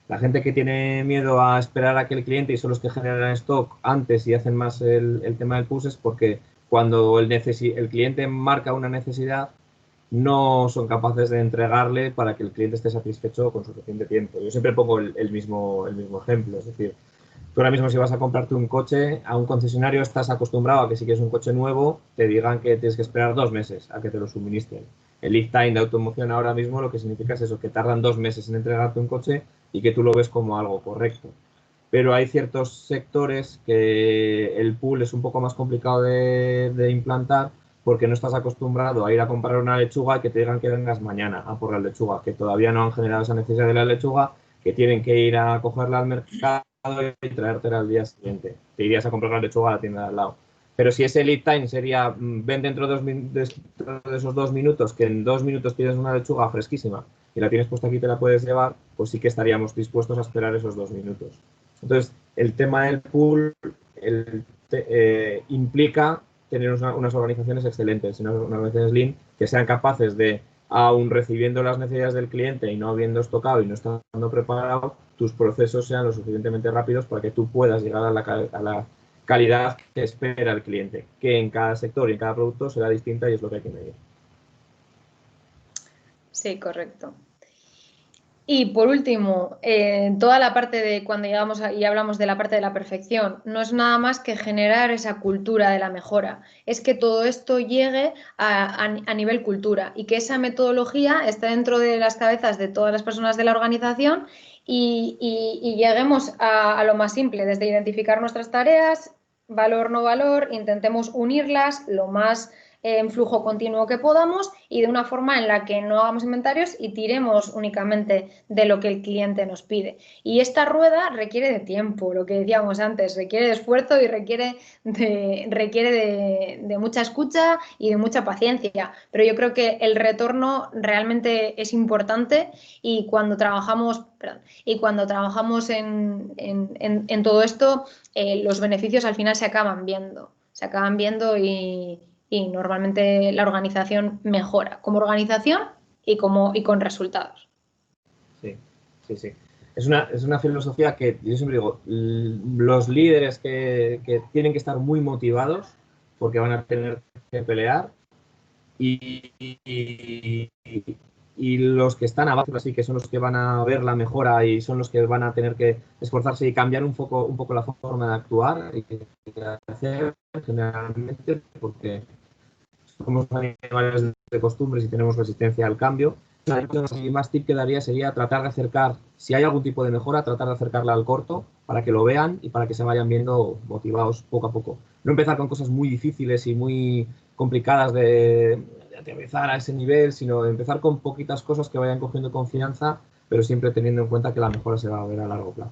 La gente que tiene miedo a esperar a que el cliente y son los que generan stock antes y hacen más el tema del push es porque cuando el cliente marca una necesidad, no son capaces de entregarle para que el cliente esté satisfecho con suficiente tiempo. Yo siempre pongo el mismo ejemplo, es decir, tú ahora mismo si vas a comprarte un coche, a un concesionario estás acostumbrado a que si quieres un coche nuevo, te digan que tienes que esperar 2 meses a que te lo suministren. El lead time de automoción ahora mismo lo que significa es eso, que tardan 2 meses en entregarte un coche y que tú lo ves como algo correcto. Pero hay ciertos sectores que el pool es un poco más complicado de implantar porque no estás acostumbrado a ir a comprar una lechuga y que te digan que vengas mañana a por la lechuga, que todavía no han generado esa necesidad de la lechuga, que tienen que ir a cogerla al mercado y traértela al día siguiente. Te irías a comprar la lechuga a la tienda de al lado. Pero si ese lead time sería, ven dentro de esos 2 minutos, que en 2 minutos tienes una lechuga fresquísima y la tienes puesta aquí y te la puedes llevar, pues sí que estaríamos dispuestos a esperar esos 2 minutos. Entonces, el tema del pool implica tener unas organizaciones excelentes, unas organizaciones lean que sean capaces de, aún recibiendo las necesidades del cliente y no habiendo estocado y no estando preparado, tus procesos sean lo suficientemente rápidos para que tú puedas llegar a la calidad que espera el cliente, que en cada sector y en cada producto será distinta y es lo que hay que medir. Sí, correcto. Y por último, toda la parte de cuando llegamos y hablamos de la parte de la perfección, no es nada más que generar esa cultura de la mejora. Es que todo esto llegue a nivel cultura y que esa metodología esté dentro de las cabezas de todas las personas de la organización y lleguemos a lo más simple, desde identificar nuestras tareas, valor, no valor, intentemos unirlas lo más en flujo continuo que podamos y de una forma en la que no hagamos inventarios y tiremos únicamente de lo que el cliente nos pide. Y esta rueda requiere de tiempo, lo que decíamos antes, requiere de esfuerzo y requiere de mucha escucha y de mucha paciencia. Pero yo creo que el retorno realmente es importante y cuando trabajamos, en todo esto, los beneficios al final se acaban viendo. Y normalmente la organización mejora como organización y con resultados. Sí, sí, sí. Es una filosofía que yo siempre digo, los líderes que tienen que estar muy motivados porque van a tener que pelear y los que están abajo, así que son los que van a ver la mejora y son los que van a tener que esforzarse y cambiar un poco la forma de actuar y de hacer generalmente porque somos animales de costumbres y tenemos resistencia al cambio. Y más tip que daría sería tratar de acercar, si hay algún tipo de mejora, tratar de acercarla al corto para que lo vean y para que se vayan viendo motivados poco a poco. No empezar con cosas muy difíciles y muy complicadas de aterrizar a ese nivel, sino empezar con poquitas cosas que vayan cogiendo confianza, pero siempre teniendo en cuenta que la mejora se va a ver a largo plazo.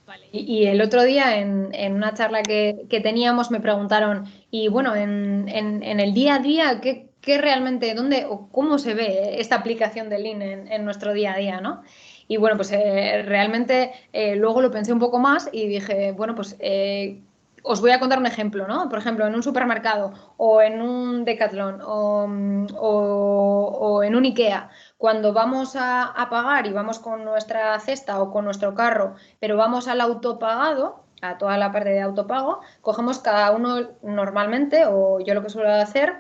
Vale. Y el otro día en una charla que teníamos me preguntaron, y bueno, en el día a día, ¿qué realmente, dónde o cómo se ve esta aplicación de Lean en nuestro día a día, ¿no? Y bueno, pues realmente luego lo pensé un poco más y dije, bueno, pues os voy a contar un ejemplo, ¿no? Por ejemplo, en un supermercado o en un Decathlon o en un IKEA, cuando vamos a pagar y vamos con nuestra cesta o con nuestro carro, pero vamos al autopagado, a toda la parte de autopago, cogemos cada uno normalmente, o yo lo que suelo hacer,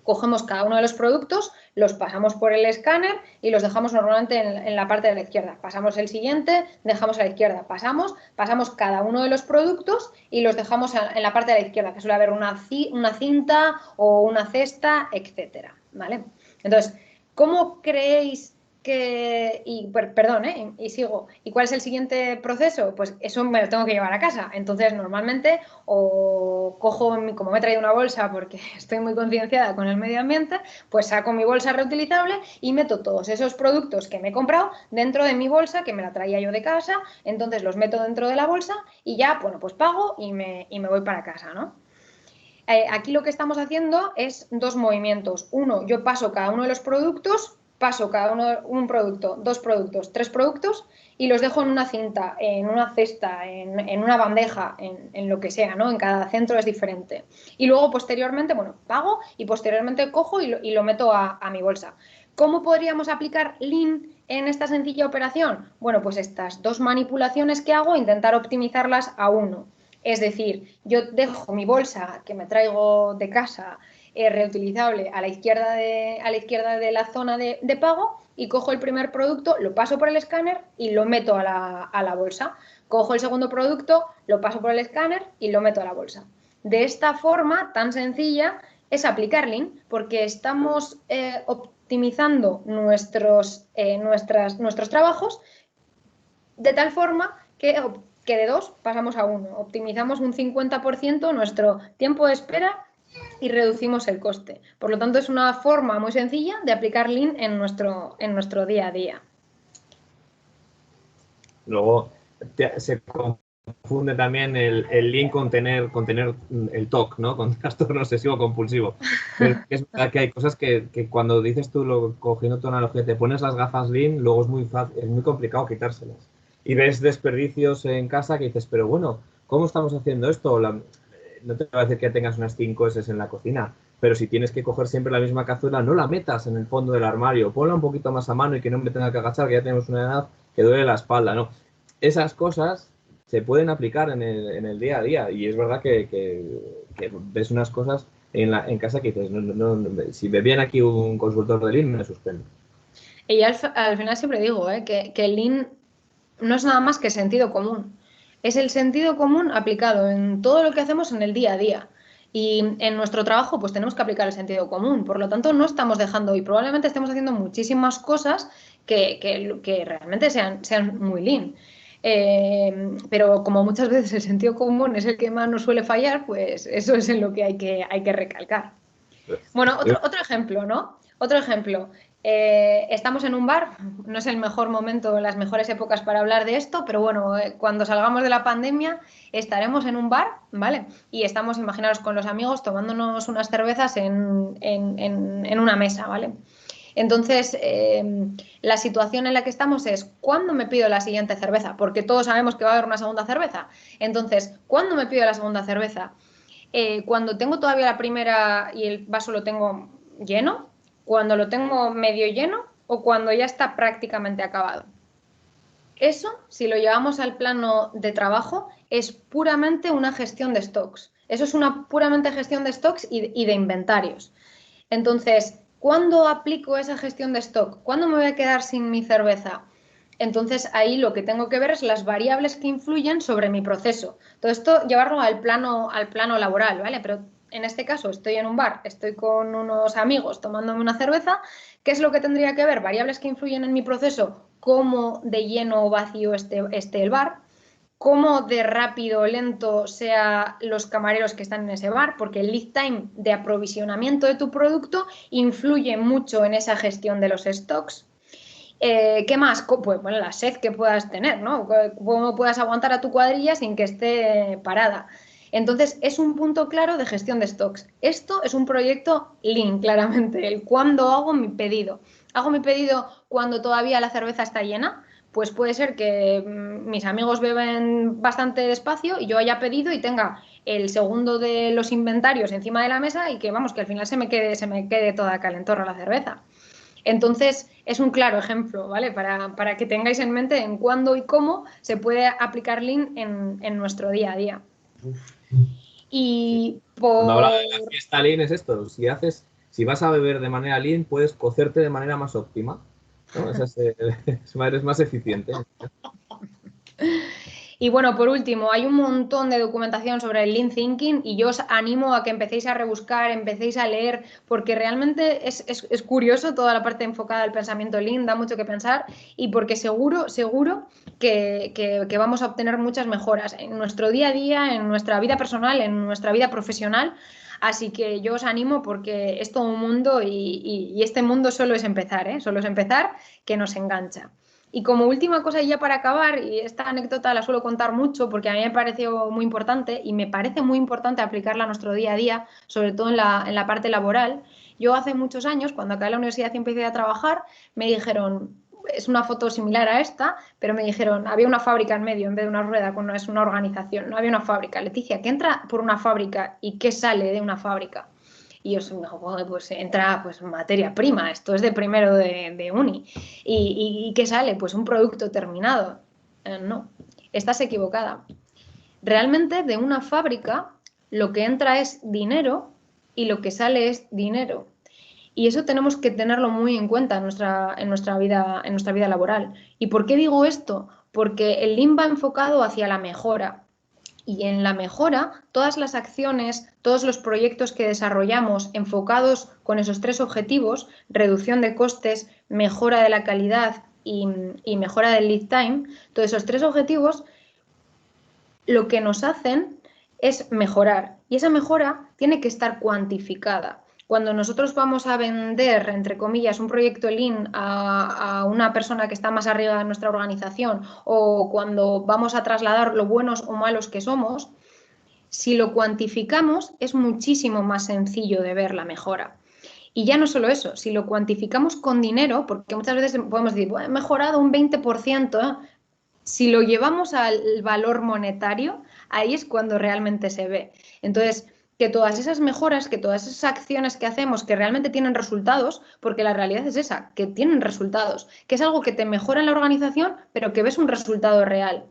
cogemos cada uno de los productos, los pasamos por el escáner y los dejamos normalmente en la parte de la izquierda. Pasamos el siguiente, dejamos a la izquierda. Pasamos cada uno de los productos y los dejamos en la parte de la izquierda, que suele haber una cinta o una cesta, etcétera, ¿vale? Entonces, ¿cómo creéis que, y sigo, ¿y cuál es el siguiente proceso? Pues eso me lo tengo que llevar a casa. Entonces, normalmente, o cojo, como me he traído una bolsa porque estoy muy concienciada con el medio ambiente, pues saco mi bolsa reutilizable y meto todos esos productos que me he comprado dentro de mi bolsa, que me la traía yo de casa, entonces los meto dentro de la bolsa y ya, bueno, pues pago y me voy para casa, ¿no? Aquí lo que estamos haciendo es dos movimientos. Uno, yo paso cada uno de los productos, paso cada uno un producto, dos productos, tres productos y los dejo en una cinta, en una cesta, en una bandeja, en lo que sea, ¿no? En cada centro es diferente. Y luego posteriormente, bueno, pago y posteriormente cojo y lo meto a mi bolsa. ¿Cómo podríamos aplicar Lean en esta sencilla operación? Bueno, pues estas dos manipulaciones que hago, intentar optimizarlas a uno. Es decir, yo dejo mi bolsa que me traigo de casa reutilizable a la izquierda de la zona de pago y cojo el primer producto, lo paso por el escáner y lo meto a la bolsa. Cojo el segundo producto, lo paso por el escáner y lo meto a la bolsa. De esta forma tan sencilla es aplicar Lean, porque estamos optimizando nuestros trabajos de tal forma que de 2 pasamos a 1. Optimizamos un 50% nuestro tiempo de espera y reducimos el coste. Por lo tanto, es una forma muy sencilla de aplicar Lean en nuestro día a día. Luego se confunde también el Lean con tener el TOC, ¿no? Con trastorno obsesivo compulsivo. Pero es verdad que hay cosas que cuando dices tú, cogiendo tu analogía, te pones las gafas Lean, luego es muy complicado quitárselas. Y ves desperdicios en casa que dices, pero bueno, ¿cómo estamos haciendo esto? No te va a decir que tengas unas 5 S en la cocina, pero si tienes que coger siempre la misma cazuela, no la metas en el fondo del armario, ponla un poquito más a mano y que no me tenga que agachar, que ya tenemos una edad que duele la espalda, ¿no? Esas cosas se pueden aplicar en el día a día y es verdad que ves unas cosas en casa que dices, si me viene aquí un consultor de Lean, me suspendo. Y al final siempre digo que el Lean no es nada más que sentido común. Es el sentido común aplicado en todo lo que hacemos en el día a día. Y en nuestro trabajo pues tenemos que aplicar el sentido común. Por lo tanto, no estamos dejando y probablemente estemos haciendo muchísimas cosas que realmente sean muy Lean. Pero como muchas veces el sentido común es el que más nos suele fallar, pues eso es en lo que hay que recalcar. Bueno, otro ejemplo, ¿no? Otro ejemplo. Estamos en un bar, no es el mejor momento, las mejores épocas para hablar de esto, pero bueno, cuando salgamos de la pandemia estaremos en un bar, ¿vale? Y estamos, imaginaros, con los amigos tomándonos unas cervezas en una mesa, ¿vale? Entonces, la situación en la que estamos es ¿cuándo me pido la siguiente cerveza? Porque todos sabemos que va a haber una segunda cerveza. Entonces, ¿cuándo me pido la segunda cerveza? Cuando tengo todavía la primera y el vaso lo tengo lleno, cuando lo tengo medio lleno o cuando ya está prácticamente acabado. Eso, si lo llevamos al plano de trabajo, es puramente una gestión de stocks. Eso es una puramente gestión de stocks y de inventarios. Entonces, ¿cuándo aplico esa gestión de stock? ¿Cuándo me voy a quedar sin mi cerveza? Entonces, ahí lo que tengo que ver es las variables que influyen sobre mi proceso. Todo esto, llevarlo al plano laboral, ¿vale? Pero en este caso estoy en un bar, estoy con unos amigos tomándome una cerveza. ¿Qué es lo que tendría que ver? Variables que influyen en mi proceso, cómo de lleno o vacío esté el bar, cómo de rápido o lento sean los camareros que están en ese bar, porque el lead time de aprovisionamiento de tu producto influye mucho en esa gestión de los stocks. ¿Qué más? Pues bueno, la sed que puedas tener, ¿no? Cómo puedas aguantar a tu cuadrilla sin que esté parada. Entonces, es un punto claro de gestión de stocks. Esto es un proyecto Lean, claramente. El cuándo hago mi pedido. ¿Hago mi pedido cuando todavía la cerveza está llena? Pues puede ser que mis amigos beben bastante despacio y yo haya pedido y tenga el segundo de los inventarios encima de la mesa y que, vamos, que al final se me quede toda calentorra la cerveza. Entonces, es un claro ejemplo, ¿vale? Para que tengáis en mente en cuándo y cómo se puede aplicar Lean en nuestro día a día. Y Cuando hablaba por... de la fiesta Lean es esto, si vas a beber de manera Lean, puedes cocerte de manera más óptima, ¿no? Eres más eficiente. Y bueno, por último, hay un montón de documentación sobre el Lean Thinking y yo os animo a que empecéis a rebuscar, empecéis a leer, porque realmente es curioso toda la parte enfocada al pensamiento Lean, da mucho que pensar y porque seguro que vamos a obtener muchas mejoras en nuestro día a día, en nuestra vida personal, en nuestra vida profesional. Así que yo os animo porque es todo un mundo y este mundo solo es empezar, ¿eh? Solo es empezar que nos engancha. Y como última cosa, y ya para acabar, y esta anécdota la suelo contar mucho porque a mí me pareció muy importante y me parece muy importante aplicarla a nuestro día a día, sobre todo en la parte laboral. Yo hace muchos años, cuando acabé la universidad y empecé a trabajar, me dijeron, es una foto similar a esta, pero me dijeron, había una fábrica en medio en vez de una rueda, no es una organización, no había una fábrica. Leticia, ¿qué entra por una fábrica y qué sale de una fábrica? Y yo me dijo, pues entra pues, materia prima, esto es de primero de uni. ¿Y qué sale? Pues un producto terminado. No, estás equivocada. Realmente de una fábrica lo que entra es dinero y lo que sale es dinero. Y eso tenemos que tenerlo muy en cuenta en nuestra vida laboral. ¿Y por qué digo esto? Porque el Lean va enfocado hacia la mejora. Y en la mejora, todas las acciones, todos los proyectos que desarrollamos enfocados con esos tres objetivos, reducción de costes, mejora de la calidad y mejora del lead time, todos esos tres objetivos lo que nos hacen es mejorar. Y esa mejora tiene que estar cuantificada. Cuando nosotros vamos a vender, entre comillas, un proyecto Lean a una persona que está más arriba de nuestra organización o cuando vamos a trasladar lo buenos o malos que somos, si lo cuantificamos es muchísimo más sencillo de ver la mejora. Y ya no solo eso, si lo cuantificamos con dinero, porque muchas veces podemos decir, bueno, he mejorado un 20%, ¿eh? Si lo llevamos al valor monetario, ahí es cuando realmente se ve. Entonces, que todas esas mejoras, que todas esas acciones que hacemos que realmente tienen resultados, porque la realidad es esa, que tienen resultados, que es algo que te mejora en la organización, pero que ves un resultado real.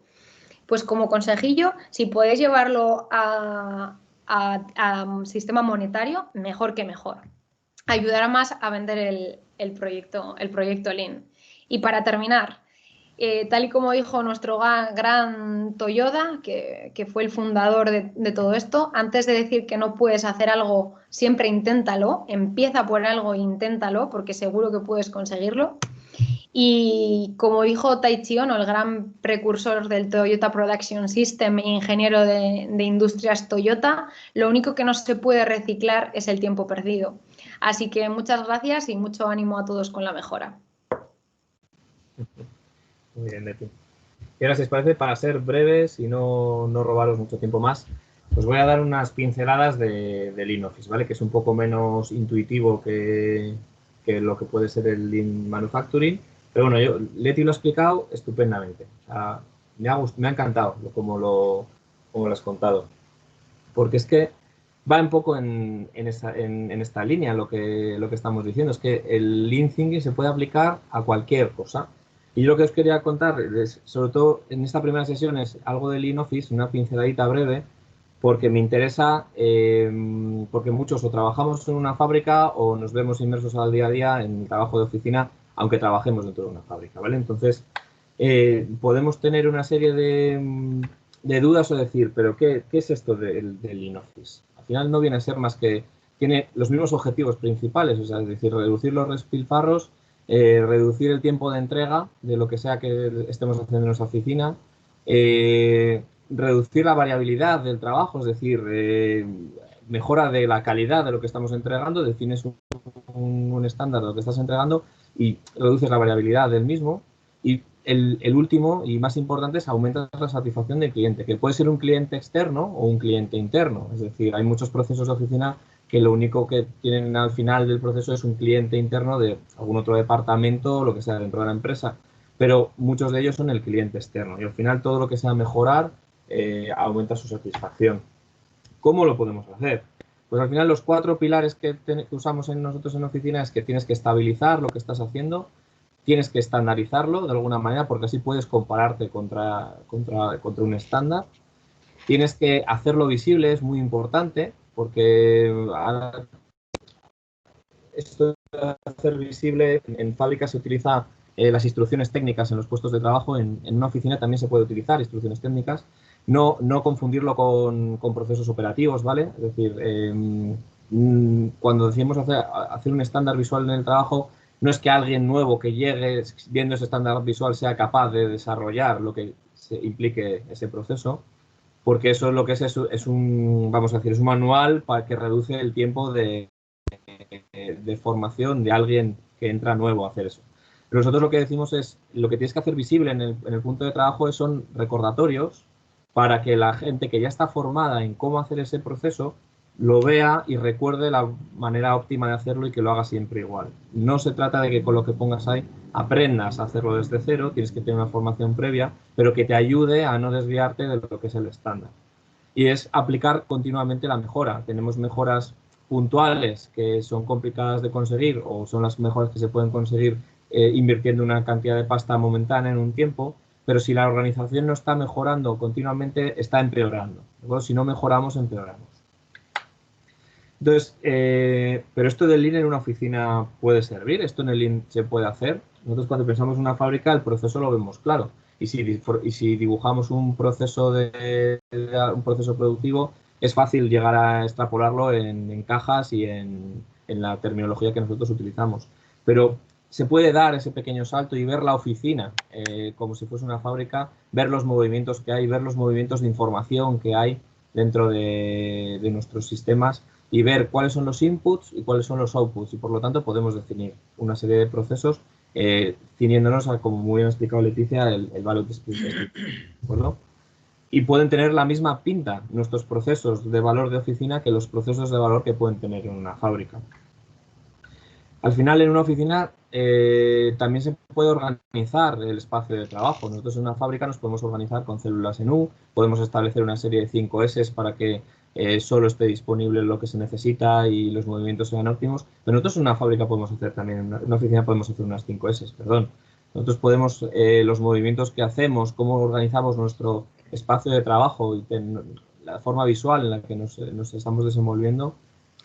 Pues como consejillo, si puedes llevarlo a un sistema monetario, mejor que mejor. Ayudará más a vender el proyecto Lean. Y para terminar, tal y como dijo nuestro gran Toyoda, que fue el fundador de todo esto, antes de decir que no puedes hacer algo, siempre inténtalo, empieza por algo e inténtalo, porque seguro que puedes conseguirlo. Y como dijo Taichi Ono, el gran precursor del Toyota Production System e ingeniero de industrias Toyota, lo único que no se puede reciclar es el tiempo perdido. Así que muchas gracias y mucho ánimo a todos con la mejora. Muy bien, Leti. Y ahora, si os parece, para ser breves y no robaros mucho tiempo más, os voy a dar unas pinceladas de Lean Office, ¿vale? Que es un poco menos intuitivo que lo que puede ser el Lean Manufacturing. Pero bueno, Leti lo ha explicado estupendamente. O sea, me ha encantado como lo has contado. Porque es que va un poco en esta línea lo que estamos diciendo. Es que el Lean Thinking se puede aplicar a cualquier cosa. Y yo lo que os quería contar, sobre todo en esta primera sesión, es algo de Lean Office, una pinceladita breve, porque me interesa, porque muchos o trabajamos en una fábrica o nos vemos inmersos al día a día en el trabajo de oficina, aunque trabajemos dentro de una fábrica, ¿vale? Entonces, podemos tener una serie de dudas o decir, pero ¿qué es esto del Lean Office? Al final no viene a ser más que, tiene los mismos objetivos principales, o sea, es decir, reducir los despilfarros, reducir el tiempo de entrega de lo que sea que estemos haciendo en nuestra oficina, reducir la variabilidad del trabajo, es decir, mejora de la calidad de lo que estamos entregando, defines un estándar de lo que estás entregando y reduces la variabilidad del mismo. Y el último y más importante es aumentar la satisfacción del cliente, que puede ser un cliente externo o un cliente interno. Es decir, hay muchos procesos de oficina que lo único que tienen al final del proceso es un cliente interno de algún otro departamento o lo que sea dentro de la empresa, pero muchos de ellos son el cliente externo y al final todo lo que sea mejorar aumenta su satisfacción. ¿Cómo lo podemos hacer? Pues al final los 4 pilares que usamos nosotros en oficina es que tienes que estabilizar lo que estás haciendo, tienes que estandarizarlo de alguna manera porque así puedes compararte contra un estándar. Tienes que hacerlo visible, es muy importante, porque esto de hacer visible, en fábrica se utiliza las instrucciones técnicas en los puestos de trabajo, en una oficina también se puede utilizar instrucciones técnicas, no confundirlo con procesos operativos, ¿vale? Es decir, cuando decimos hacer un estándar visual en el trabajo, no es que alguien nuevo que llegue viendo ese estándar visual sea capaz de desarrollar lo que implique ese proceso, porque eso es lo que es un, vamos a decir, es un manual para que reduce el tiempo de formación de alguien que entra nuevo a hacer eso. Pero nosotros lo que decimos es, lo que tienes que hacer visible en el punto de trabajo son recordatorios para que la gente que ya está formada en cómo hacer ese proceso lo vea y recuerde la manera óptima de hacerlo y que lo haga siempre igual. No se trata de que con lo que pongas ahí aprendas a hacerlo desde cero, tienes que tener una formación previa, pero que te ayude a no desviarte de lo que es el estándar. Y es aplicar continuamente la mejora. Tenemos mejoras puntuales que son complicadas de conseguir o son las mejoras que se pueden conseguir invirtiendo una cantidad de pasta momentánea en un tiempo, pero si la organización no está mejorando continuamente, está empeorando. ¿De si no mejoramos, empeoramos. Entonces, pero esto del Lean en una oficina puede servir, esto en el Lean se puede hacer. Nosotros cuando pensamos en una fábrica el proceso lo vemos claro. Y si dibujamos un proceso productivo, es fácil llegar a extrapolarlo en cajas y en la terminología que nosotros utilizamos. Pero se puede dar ese pequeño salto y ver la oficina como si fuese una fábrica, ver los movimientos que hay, ver los movimientos de información que hay dentro de nuestros sistemas y ver cuáles son los inputs y cuáles son los outputs. Y por lo tanto podemos definir una serie de procesos ciñéndonos a, como muy bien ha explicado Leticia, el value stream, ¿de acuerdo? Y pueden tener la misma pinta nuestros procesos de valor de oficina que los procesos de valor que pueden tener en una fábrica. Al final, en una oficina también se puede organizar el espacio de trabajo. Nosotros en una fábrica nos podemos organizar con células en U, podemos establecer una serie de 5 S para que solo esté disponible lo que se necesita y los movimientos sean óptimos. Pero nosotros en una fábrica podemos hacer también, en una oficina podemos hacer unas 5 S, perdón. Nosotros podemos, los movimientos que hacemos, cómo organizamos nuestro espacio de trabajo y la forma visual en la que nos estamos desenvolviendo,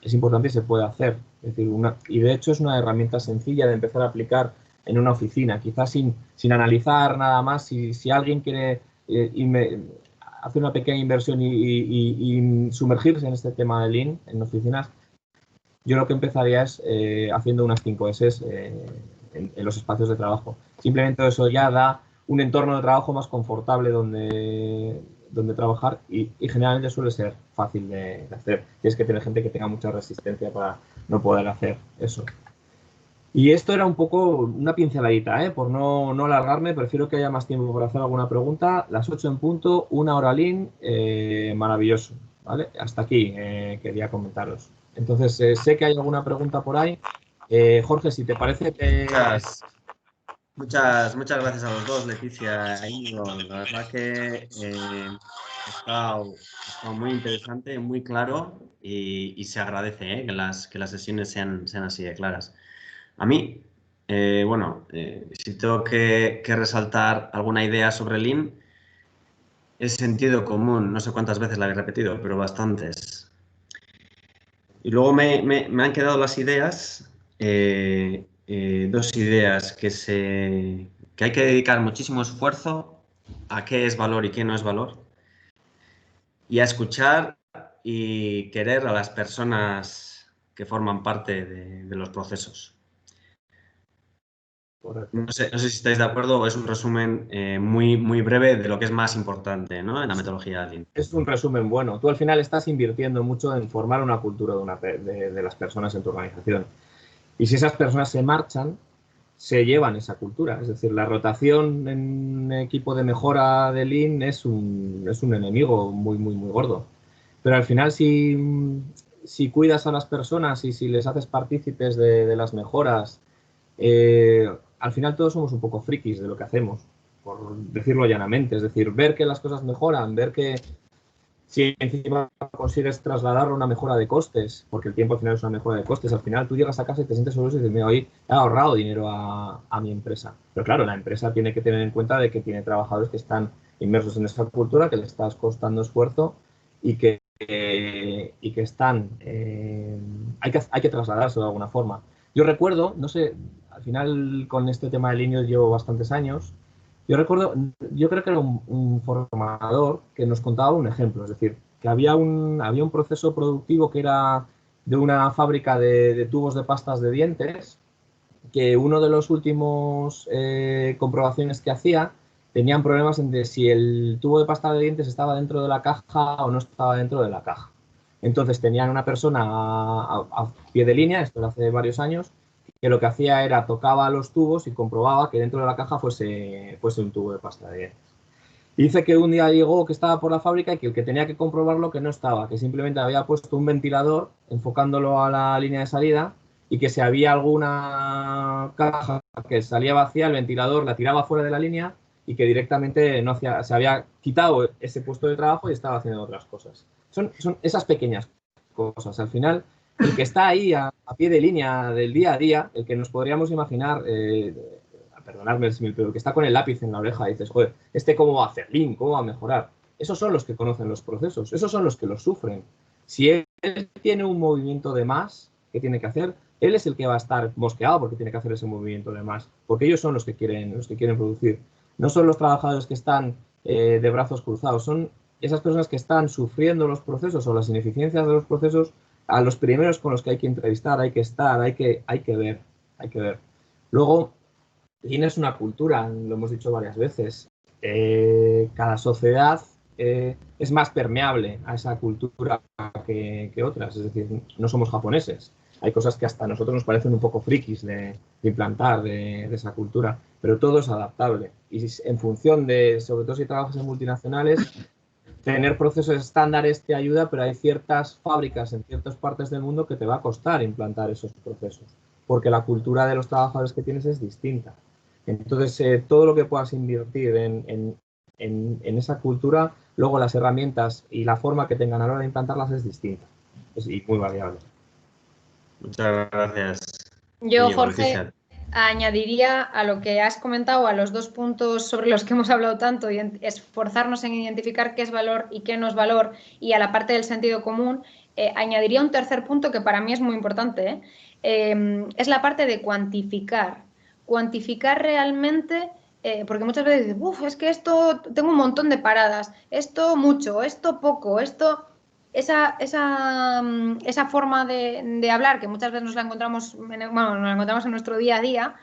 es importante y se puede hacer. Es decir, y de hecho es una herramienta sencilla de empezar a aplicar en una oficina, quizás sin analizar nada más. Si alguien quiere hacer una pequeña inversión y sumergirse en este tema de Lean en oficinas, yo lo que empezaría es haciendo unas 5 S en los espacios de trabajo. Simplemente eso ya da un entorno de trabajo más confortable donde trabajar y generalmente suele ser fácil de hacer. Tienes que tener gente que tenga mucha resistencia para no poder hacer eso. Y esto era un poco una pinceladita, por no alargarme, prefiero que haya más tiempo para hacer alguna pregunta. Las 8 en punto, 1 hora Lean, maravilloso, ¿vale? Hasta aquí quería comentaros. Entonces, sé que hay alguna pregunta por ahí. Jorge, si te parece que... Muchas gracias a los dos, Leticia e Íñigo. La verdad que está muy interesante, muy claro y se agradece que las sesiones sean así de claras. A mí, si tengo que resaltar alguna idea sobre Lean, es sentido común. No sé cuántas veces la he repetido, pero bastantes. Y luego me han quedado las ideas, dos ideas que hay que dedicar muchísimo esfuerzo a qué es valor y qué no es valor, y a escuchar y querer a las personas que forman parte de los procesos. No sé si estáis de acuerdo o es un resumen muy breve de lo que es más importante, ¿no?, en la metodología Lean. Es un resumen bueno. Tú al final estás invirtiendo mucho en formar una cultura de las personas en tu organización. Y si esas personas se marchan, se llevan esa cultura. Es decir, la rotación en un equipo de mejora de Lean es un enemigo muy gordo. Pero al final, si cuidas a las personas y si les haces partícipes de las mejoras, al final todos somos un poco frikis de lo que hacemos, por decirlo llanamente. Es decir, ver que las cosas mejoran, ver que si encima consigues trasladarlo a una mejora de costes, porque el tiempo al final es una mejora de costes, al final tú llegas a casa y te sientes orgulloso y dices, mira, hoy he ahorrado dinero a mi empresa. Pero claro, la empresa tiene que tener en cuenta de que tiene trabajadores que están inmersos en esa cultura, que les está costando esfuerzo y que están, hay que trasladarse de alguna forma. Yo recuerdo, no sé, al final con este tema de Lean llevo bastantes años. Yo recuerdo, yo creo que era un formador que nos contaba un ejemplo, es decir, que había un proceso productivo que era de una fábrica de tubos de pastas de dientes, que uno de los últimos comprobaciones que hacía tenían problemas entre si el tubo de pasta de dientes estaba dentro de la caja o no estaba dentro de la caja. Entonces tenían una persona a pie de línea, esto era hace varios años, que lo que hacía era tocaba los tubos y comprobaba que dentro de la caja fuese un tubo de pasta de dientes. Dice que un día llegó que estaba por la fábrica y que el que tenía que comprobarlo que no estaba, que simplemente había puesto un ventilador enfocándolo a la línea de salida y que si había alguna caja que salía vacía, el ventilador la tiraba fuera de la línea y que directamente no hacía, se había quitado ese puesto de trabajo y estaba haciendo otras cosas. Son esas pequeñas cosas. Al final, el que está ahí a pie de línea del día a día, el que nos podríamos imaginar, perdonadme el símil, pero el que está con el lápiz en la oreja y dices, joder, ¿cómo va a hacer Lean? ¿Cómo va a mejorar? Esos son los que conocen los procesos, esos son los que los sufren. Si él tiene un movimiento de más, ¿qué tiene que hacer? Él es el que va a estar mosqueado porque tiene que hacer ese movimiento de más, porque ellos son los que quieren producir. No son los trabajadores que están de brazos cruzados, son esas personas que están sufriendo los procesos o las ineficiencias de los procesos, a los primeros con los que hay que entrevistar, hay que estar, hay que ver. Luego, Lean es una cultura, lo hemos dicho varias veces. Cada sociedad es más permeable a esa cultura que otras, es decir, no somos japoneses. Hay cosas que hasta a nosotros nos parecen un poco frikis de implantar de esa cultura, pero todo es adaptable. Y en función de, sobre todo si trabajas en multinacionales, tener procesos estándares te ayuda, pero hay ciertas fábricas en ciertas partes del mundo que te va a costar implantar esos procesos, porque la cultura de los trabajadores que tienes es distinta. Entonces, todo lo que puedas invertir en esa cultura, luego las herramientas y la forma que tengan a la hora de implantarlas es distinta y muy variable. Muchas gracias. Yo, Jorge, añadiría a lo que has comentado, a los dos puntos sobre los que hemos hablado tanto, y esforzarnos en identificar qué es valor y qué no es valor, y a la parte del sentido común, añadiría un tercer punto que para mí es muy importante, es la parte de cuantificar. Cuantificar realmente, porque muchas veces dices, uff, es que esto, tengo un montón de paradas, esto mucho, esto poco, esto... Esa forma de hablar, que muchas veces nos la encontramos, nos la encontramos en nuestro día a día,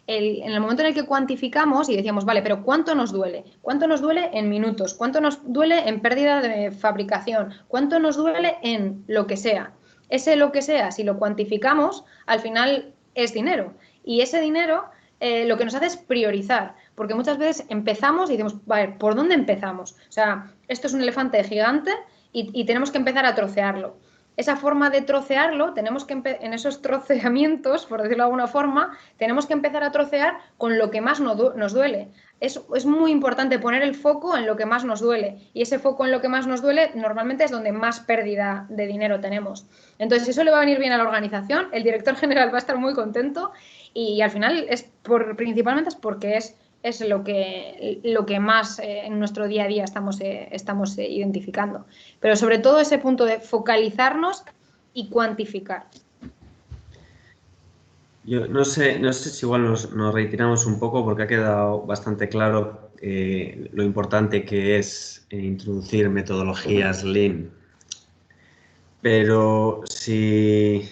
en el momento en el que cuantificamos y decíamos, vale, pero ¿cuánto nos duele? ¿Cuánto nos duele en minutos? ¿Cuánto nos duele en pérdida de fabricación? ¿Cuánto nos duele en lo que sea? Ese lo que sea, si lo cuantificamos, al final es dinero. Y ese dinero lo que nos hace es priorizar, porque muchas veces empezamos y decimos, vale, ¿por dónde empezamos? O sea, esto es un elefante gigante y tenemos que empezar a trocearlo. Esa forma de trocearlo, tenemos que en esos troceamientos, por decirlo de alguna forma, tenemos que empezar a trocear con lo que más nos duele. Es muy importante poner el foco en lo que más nos duele, y ese foco en lo que más nos duele normalmente es donde más pérdida de dinero tenemos. Entonces, eso le va a venir bien a la organización, el director general va a estar muy contento, y al final principalmente es porque es lo que más en nuestro día a día estamos identificando. Pero sobre todo ese punto de focalizarnos y cuantificar. Yo no sé si igual nos retiramos un poco porque ha quedado bastante claro lo importante que es introducir metodologías Lean. Pero si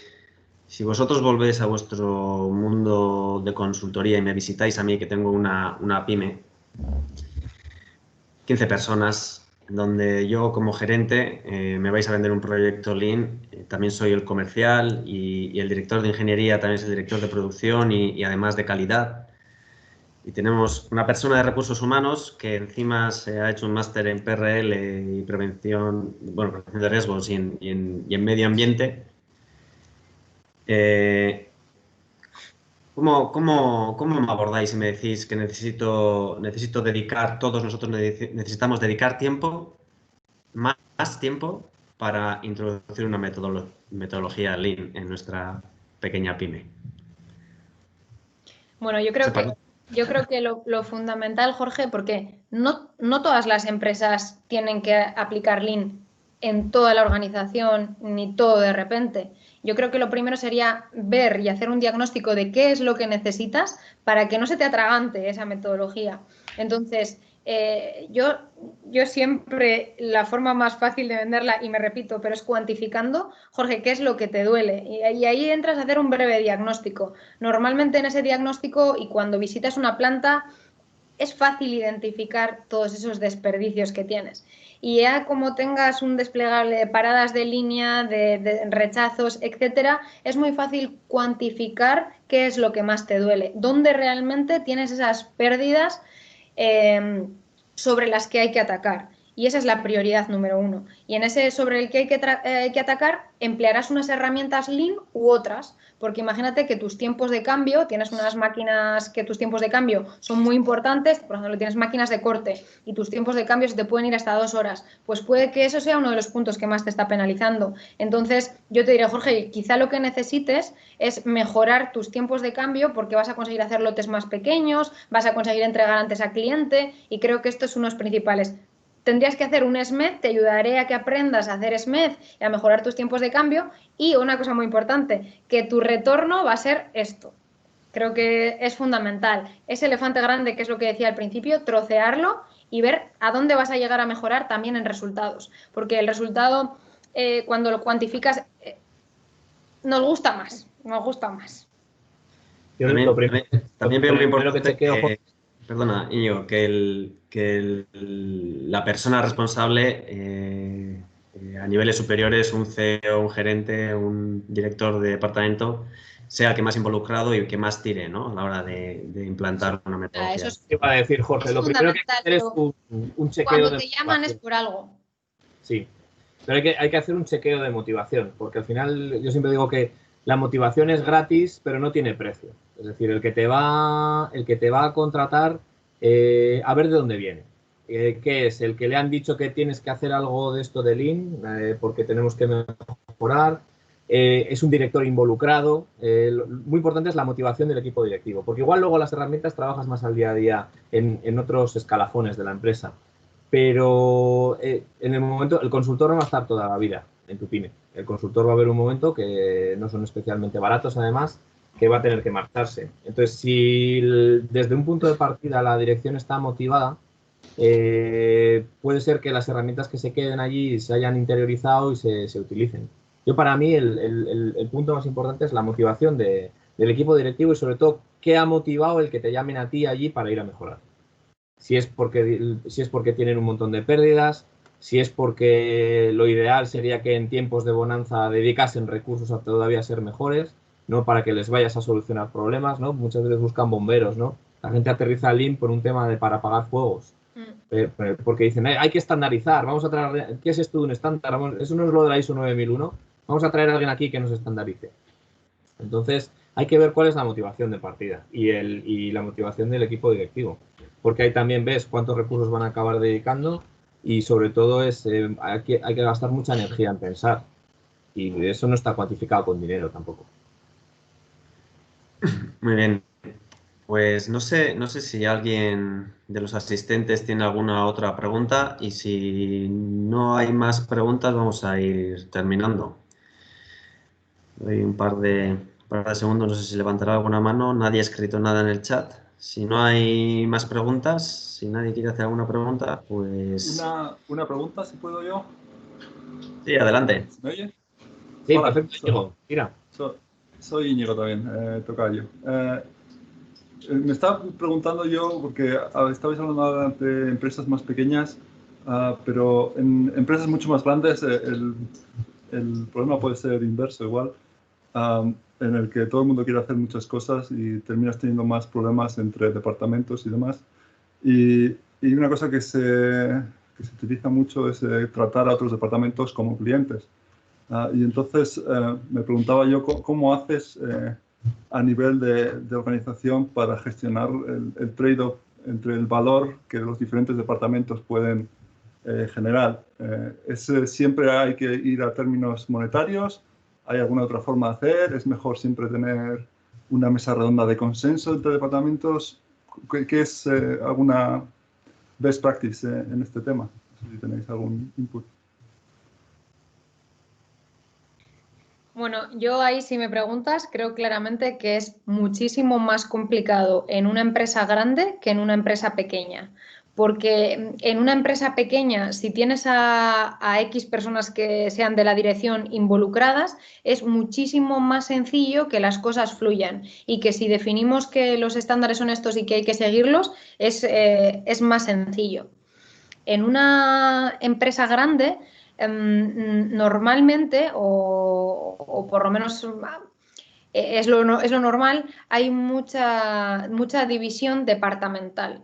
vosotros volvéis a vuestro mundo de consultoría y me visitáis a mí, que tengo una pyme, 15 personas, donde yo como gerente me vais a vender un proyecto Lean, también soy el comercial y el director de ingeniería también es el director de producción y además de calidad. Y tenemos una persona de recursos humanos que encima se ha hecho un máster en PRL y prevención de riesgos y en medio ambiente. ¿Cómo me abordáis si me decís que necesito dedicar, todos nosotros necesitamos dedicar tiempo, más tiempo, para introducir una metodología Lean en nuestra pequeña pyme? Bueno, yo creo que Yo creo que lo fundamental, Jorge, porque no todas las empresas tienen que aplicar Lean en toda la organización, ni todo de repente. Yo creo que lo primero sería ver y hacer un diagnóstico de qué es lo que necesitas para que no se te atragante esa metodología. Entonces, yo siempre, la forma más fácil de venderla, y me repito, pero es cuantificando, Jorge, ¿qué es lo que te duele? Y ahí entras a hacer un breve diagnóstico. Normalmente en ese diagnóstico y cuando visitas una planta es fácil identificar todos esos desperdicios que tienes. Y ya como tengas un desplegable de paradas de línea, de rechazos, etcétera, es muy fácil cuantificar qué es lo que más te duele, dónde realmente tienes esas pérdidas sobre las que hay que atacar. Y esa es la prioridad número 1. Y en ese sobre el que hay que atacar, emplearás unas herramientas Lean u otras. Porque imagínate que tus tiempos de cambio, tienes unas máquinas que tus tiempos de cambio son muy importantes, por ejemplo, tienes máquinas de corte y tus tiempos de cambio se te pueden ir hasta 2 horas, pues puede que eso sea uno de los puntos que más te está penalizando. Entonces, yo te diré, Jorge, quizá lo que necesites es mejorar tus tiempos de cambio porque vas a conseguir hacer lotes más pequeños, vas a conseguir entregar antes al cliente y creo que esto es uno de los principales. Tendrías que hacer un SMED, te ayudaré a que aprendas a hacer SMED y a mejorar tus tiempos de cambio. Y una cosa muy importante, que tu retorno va a ser esto. Creo que es fundamental. Ese elefante grande, que es lo que decía al principio, trocearlo y ver a dónde vas a llegar a mejorar también en resultados. Porque el resultado, cuando lo cuantificas, nos gusta más. También veo muy importante perdona, Íñigo, la persona responsable a niveles superiores, un CEO, un gerente, un director de departamento, sea el que más involucrado y el que más tire, ¿no? A la hora de implantar una metodología. Eso es lo que iba a decir, Jorge. Lo primero que hay que hacer es un chequeo. Cuando te llaman es por algo. Sí, pero hay que hacer un chequeo de motivación, porque al final yo siempre digo que la motivación es gratis, pero no tiene precio. Es decir, el que te va a contratar, a ver de dónde viene. ¿Qué es? El que le han dicho que tienes que hacer algo de esto de Lean, porque tenemos que mejorar. Es un director involucrado. Muy importante es la motivación del equipo directivo, porque igual luego las herramientas trabajas más al día a día en otros escalafones de la empresa. Pero en el momento, el consultor no va a estar toda la vida en tu pyme. El consultor va a haber un momento que no son especialmente baratos, además, que va a tener que marcharse. Entonces, si desde un punto de partida la dirección está motivada, puede ser que las herramientas que se queden allí se hayan interiorizado y se utilicen. Para mí, el punto más importante es la motivación del equipo directivo y, sobre todo, qué ha motivado el que te llamen a ti allí para ir a mejorar. Si es porque tienen un montón de pérdidas, si es porque lo ideal sería que en tiempos de bonanza dedicasen recursos a todavía ser mejores, no para que les vayas a solucionar problemas, ¿no? Muchas veces buscan bomberos, ¿no? La gente aterriza al Lean por un tema para apagar fuegos. Porque dicen, hay que estandarizar, vamos a traer, ¿qué es esto de un estándar? Eso no es lo de la ISO 9001, vamos a traer a alguien aquí que nos estandarice. Entonces, hay que ver cuál es la motivación de partida y la motivación del equipo directivo. Porque ahí también ves cuántos recursos van a acabar dedicando y sobre todo hay que gastar mucha energía en pensar y eso no está cuantificado con dinero tampoco. Muy bien, pues no sé si alguien de los asistentes tiene alguna otra pregunta y si no hay más preguntas vamos a ir terminando. Doy un par de segundos, no sé si levantará alguna mano, nadie ha escrito nada en el chat. Si no hay más preguntas, si nadie quiere hacer alguna pregunta, pues... Una pregunta, si puedo yo. Sí, adelante. ¿Me oye? Sí, hola, perfecto, Íñigo. Mira. Soy Íñigo también, tocayo. Me estaba preguntando yo, porque estabais hablando de empresas más pequeñas, pero en empresas mucho más grandes el problema puede ser inverso igual. En el que todo el mundo quiere hacer muchas cosas y terminas teniendo más problemas entre departamentos y demás. Y una cosa que se utiliza mucho es tratar a otros departamentos como clientes. Y entonces me preguntaba yo cómo haces a nivel de organización para gestionar el trade-off entre el valor que los diferentes departamentos pueden generar. ¿Siempre hay que ir a términos monetarios? ¿Hay alguna otra forma de hacer? ¿Es mejor siempre tener una mesa redonda de consenso entre departamentos? ¿qué es alguna best practice en este tema? No sé si tenéis algún input. Bueno, yo ahí, si me preguntas, creo claramente que es muchísimo más complicado en una empresa grande que en una empresa pequeña. Porque en una empresa pequeña, si tienes a X personas que sean de la dirección involucradas, es muchísimo más sencillo que las cosas fluyan y que si definimos que los estándares son estos y que hay que seguirlos, es más sencillo. En una empresa grande, normalmente, o por lo menos es lo normal, hay mucha división departamental.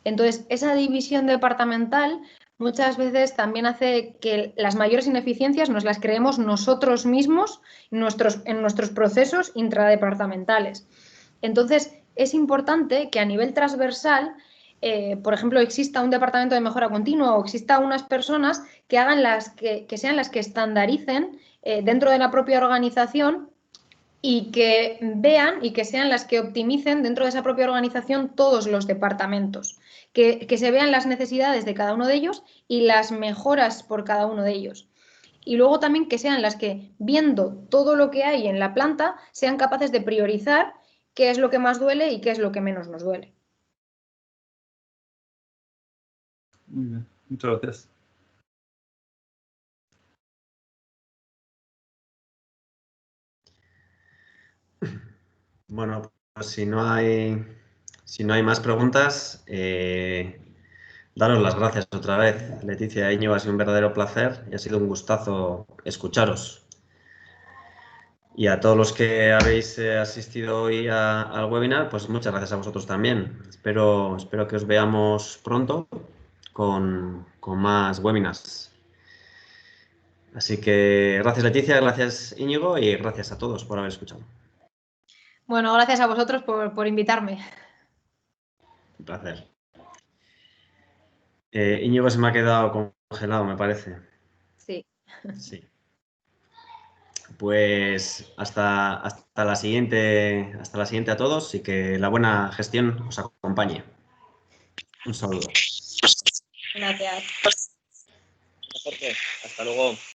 Entonces, esa división departamental muchas veces también hace que las mayores ineficiencias nos las creemos nosotros mismos en nuestros procesos intradepartamentales. Entonces, es importante que a nivel transversal, por ejemplo, exista un departamento de mejora continua o exista unas personas que hagan que sean las que estandaricen dentro de la propia organización y que vean y que sean las que optimicen dentro de esa propia organización todos los departamentos, que se vean las necesidades de cada uno de ellos y las mejoras por cada uno de ellos. Y luego también que sean las que, viendo todo lo que hay en la planta, sean capaces de priorizar qué es lo que más duele y qué es lo que menos nos duele. Muy bien, muchas gracias. Bueno, pues si no hay más preguntas, daros las gracias otra vez. Leticia e Íñigo, ha sido un verdadero placer y ha sido un gustazo escucharos. Y a todos los que habéis asistido hoy al webinar, pues muchas gracias a vosotros también. Espero que os veamos pronto con más webinars. Así que gracias Leticia, gracias Íñigo y gracias a todos por haber escuchado. Bueno, gracias a vosotros por invitarme. Un placer. Íñigo se me ha quedado congelado, me parece. Sí. Sí. Pues hasta la siguiente a todos y que la buena gestión os acompañe. Un saludo. Gracias. Jorge, hasta luego.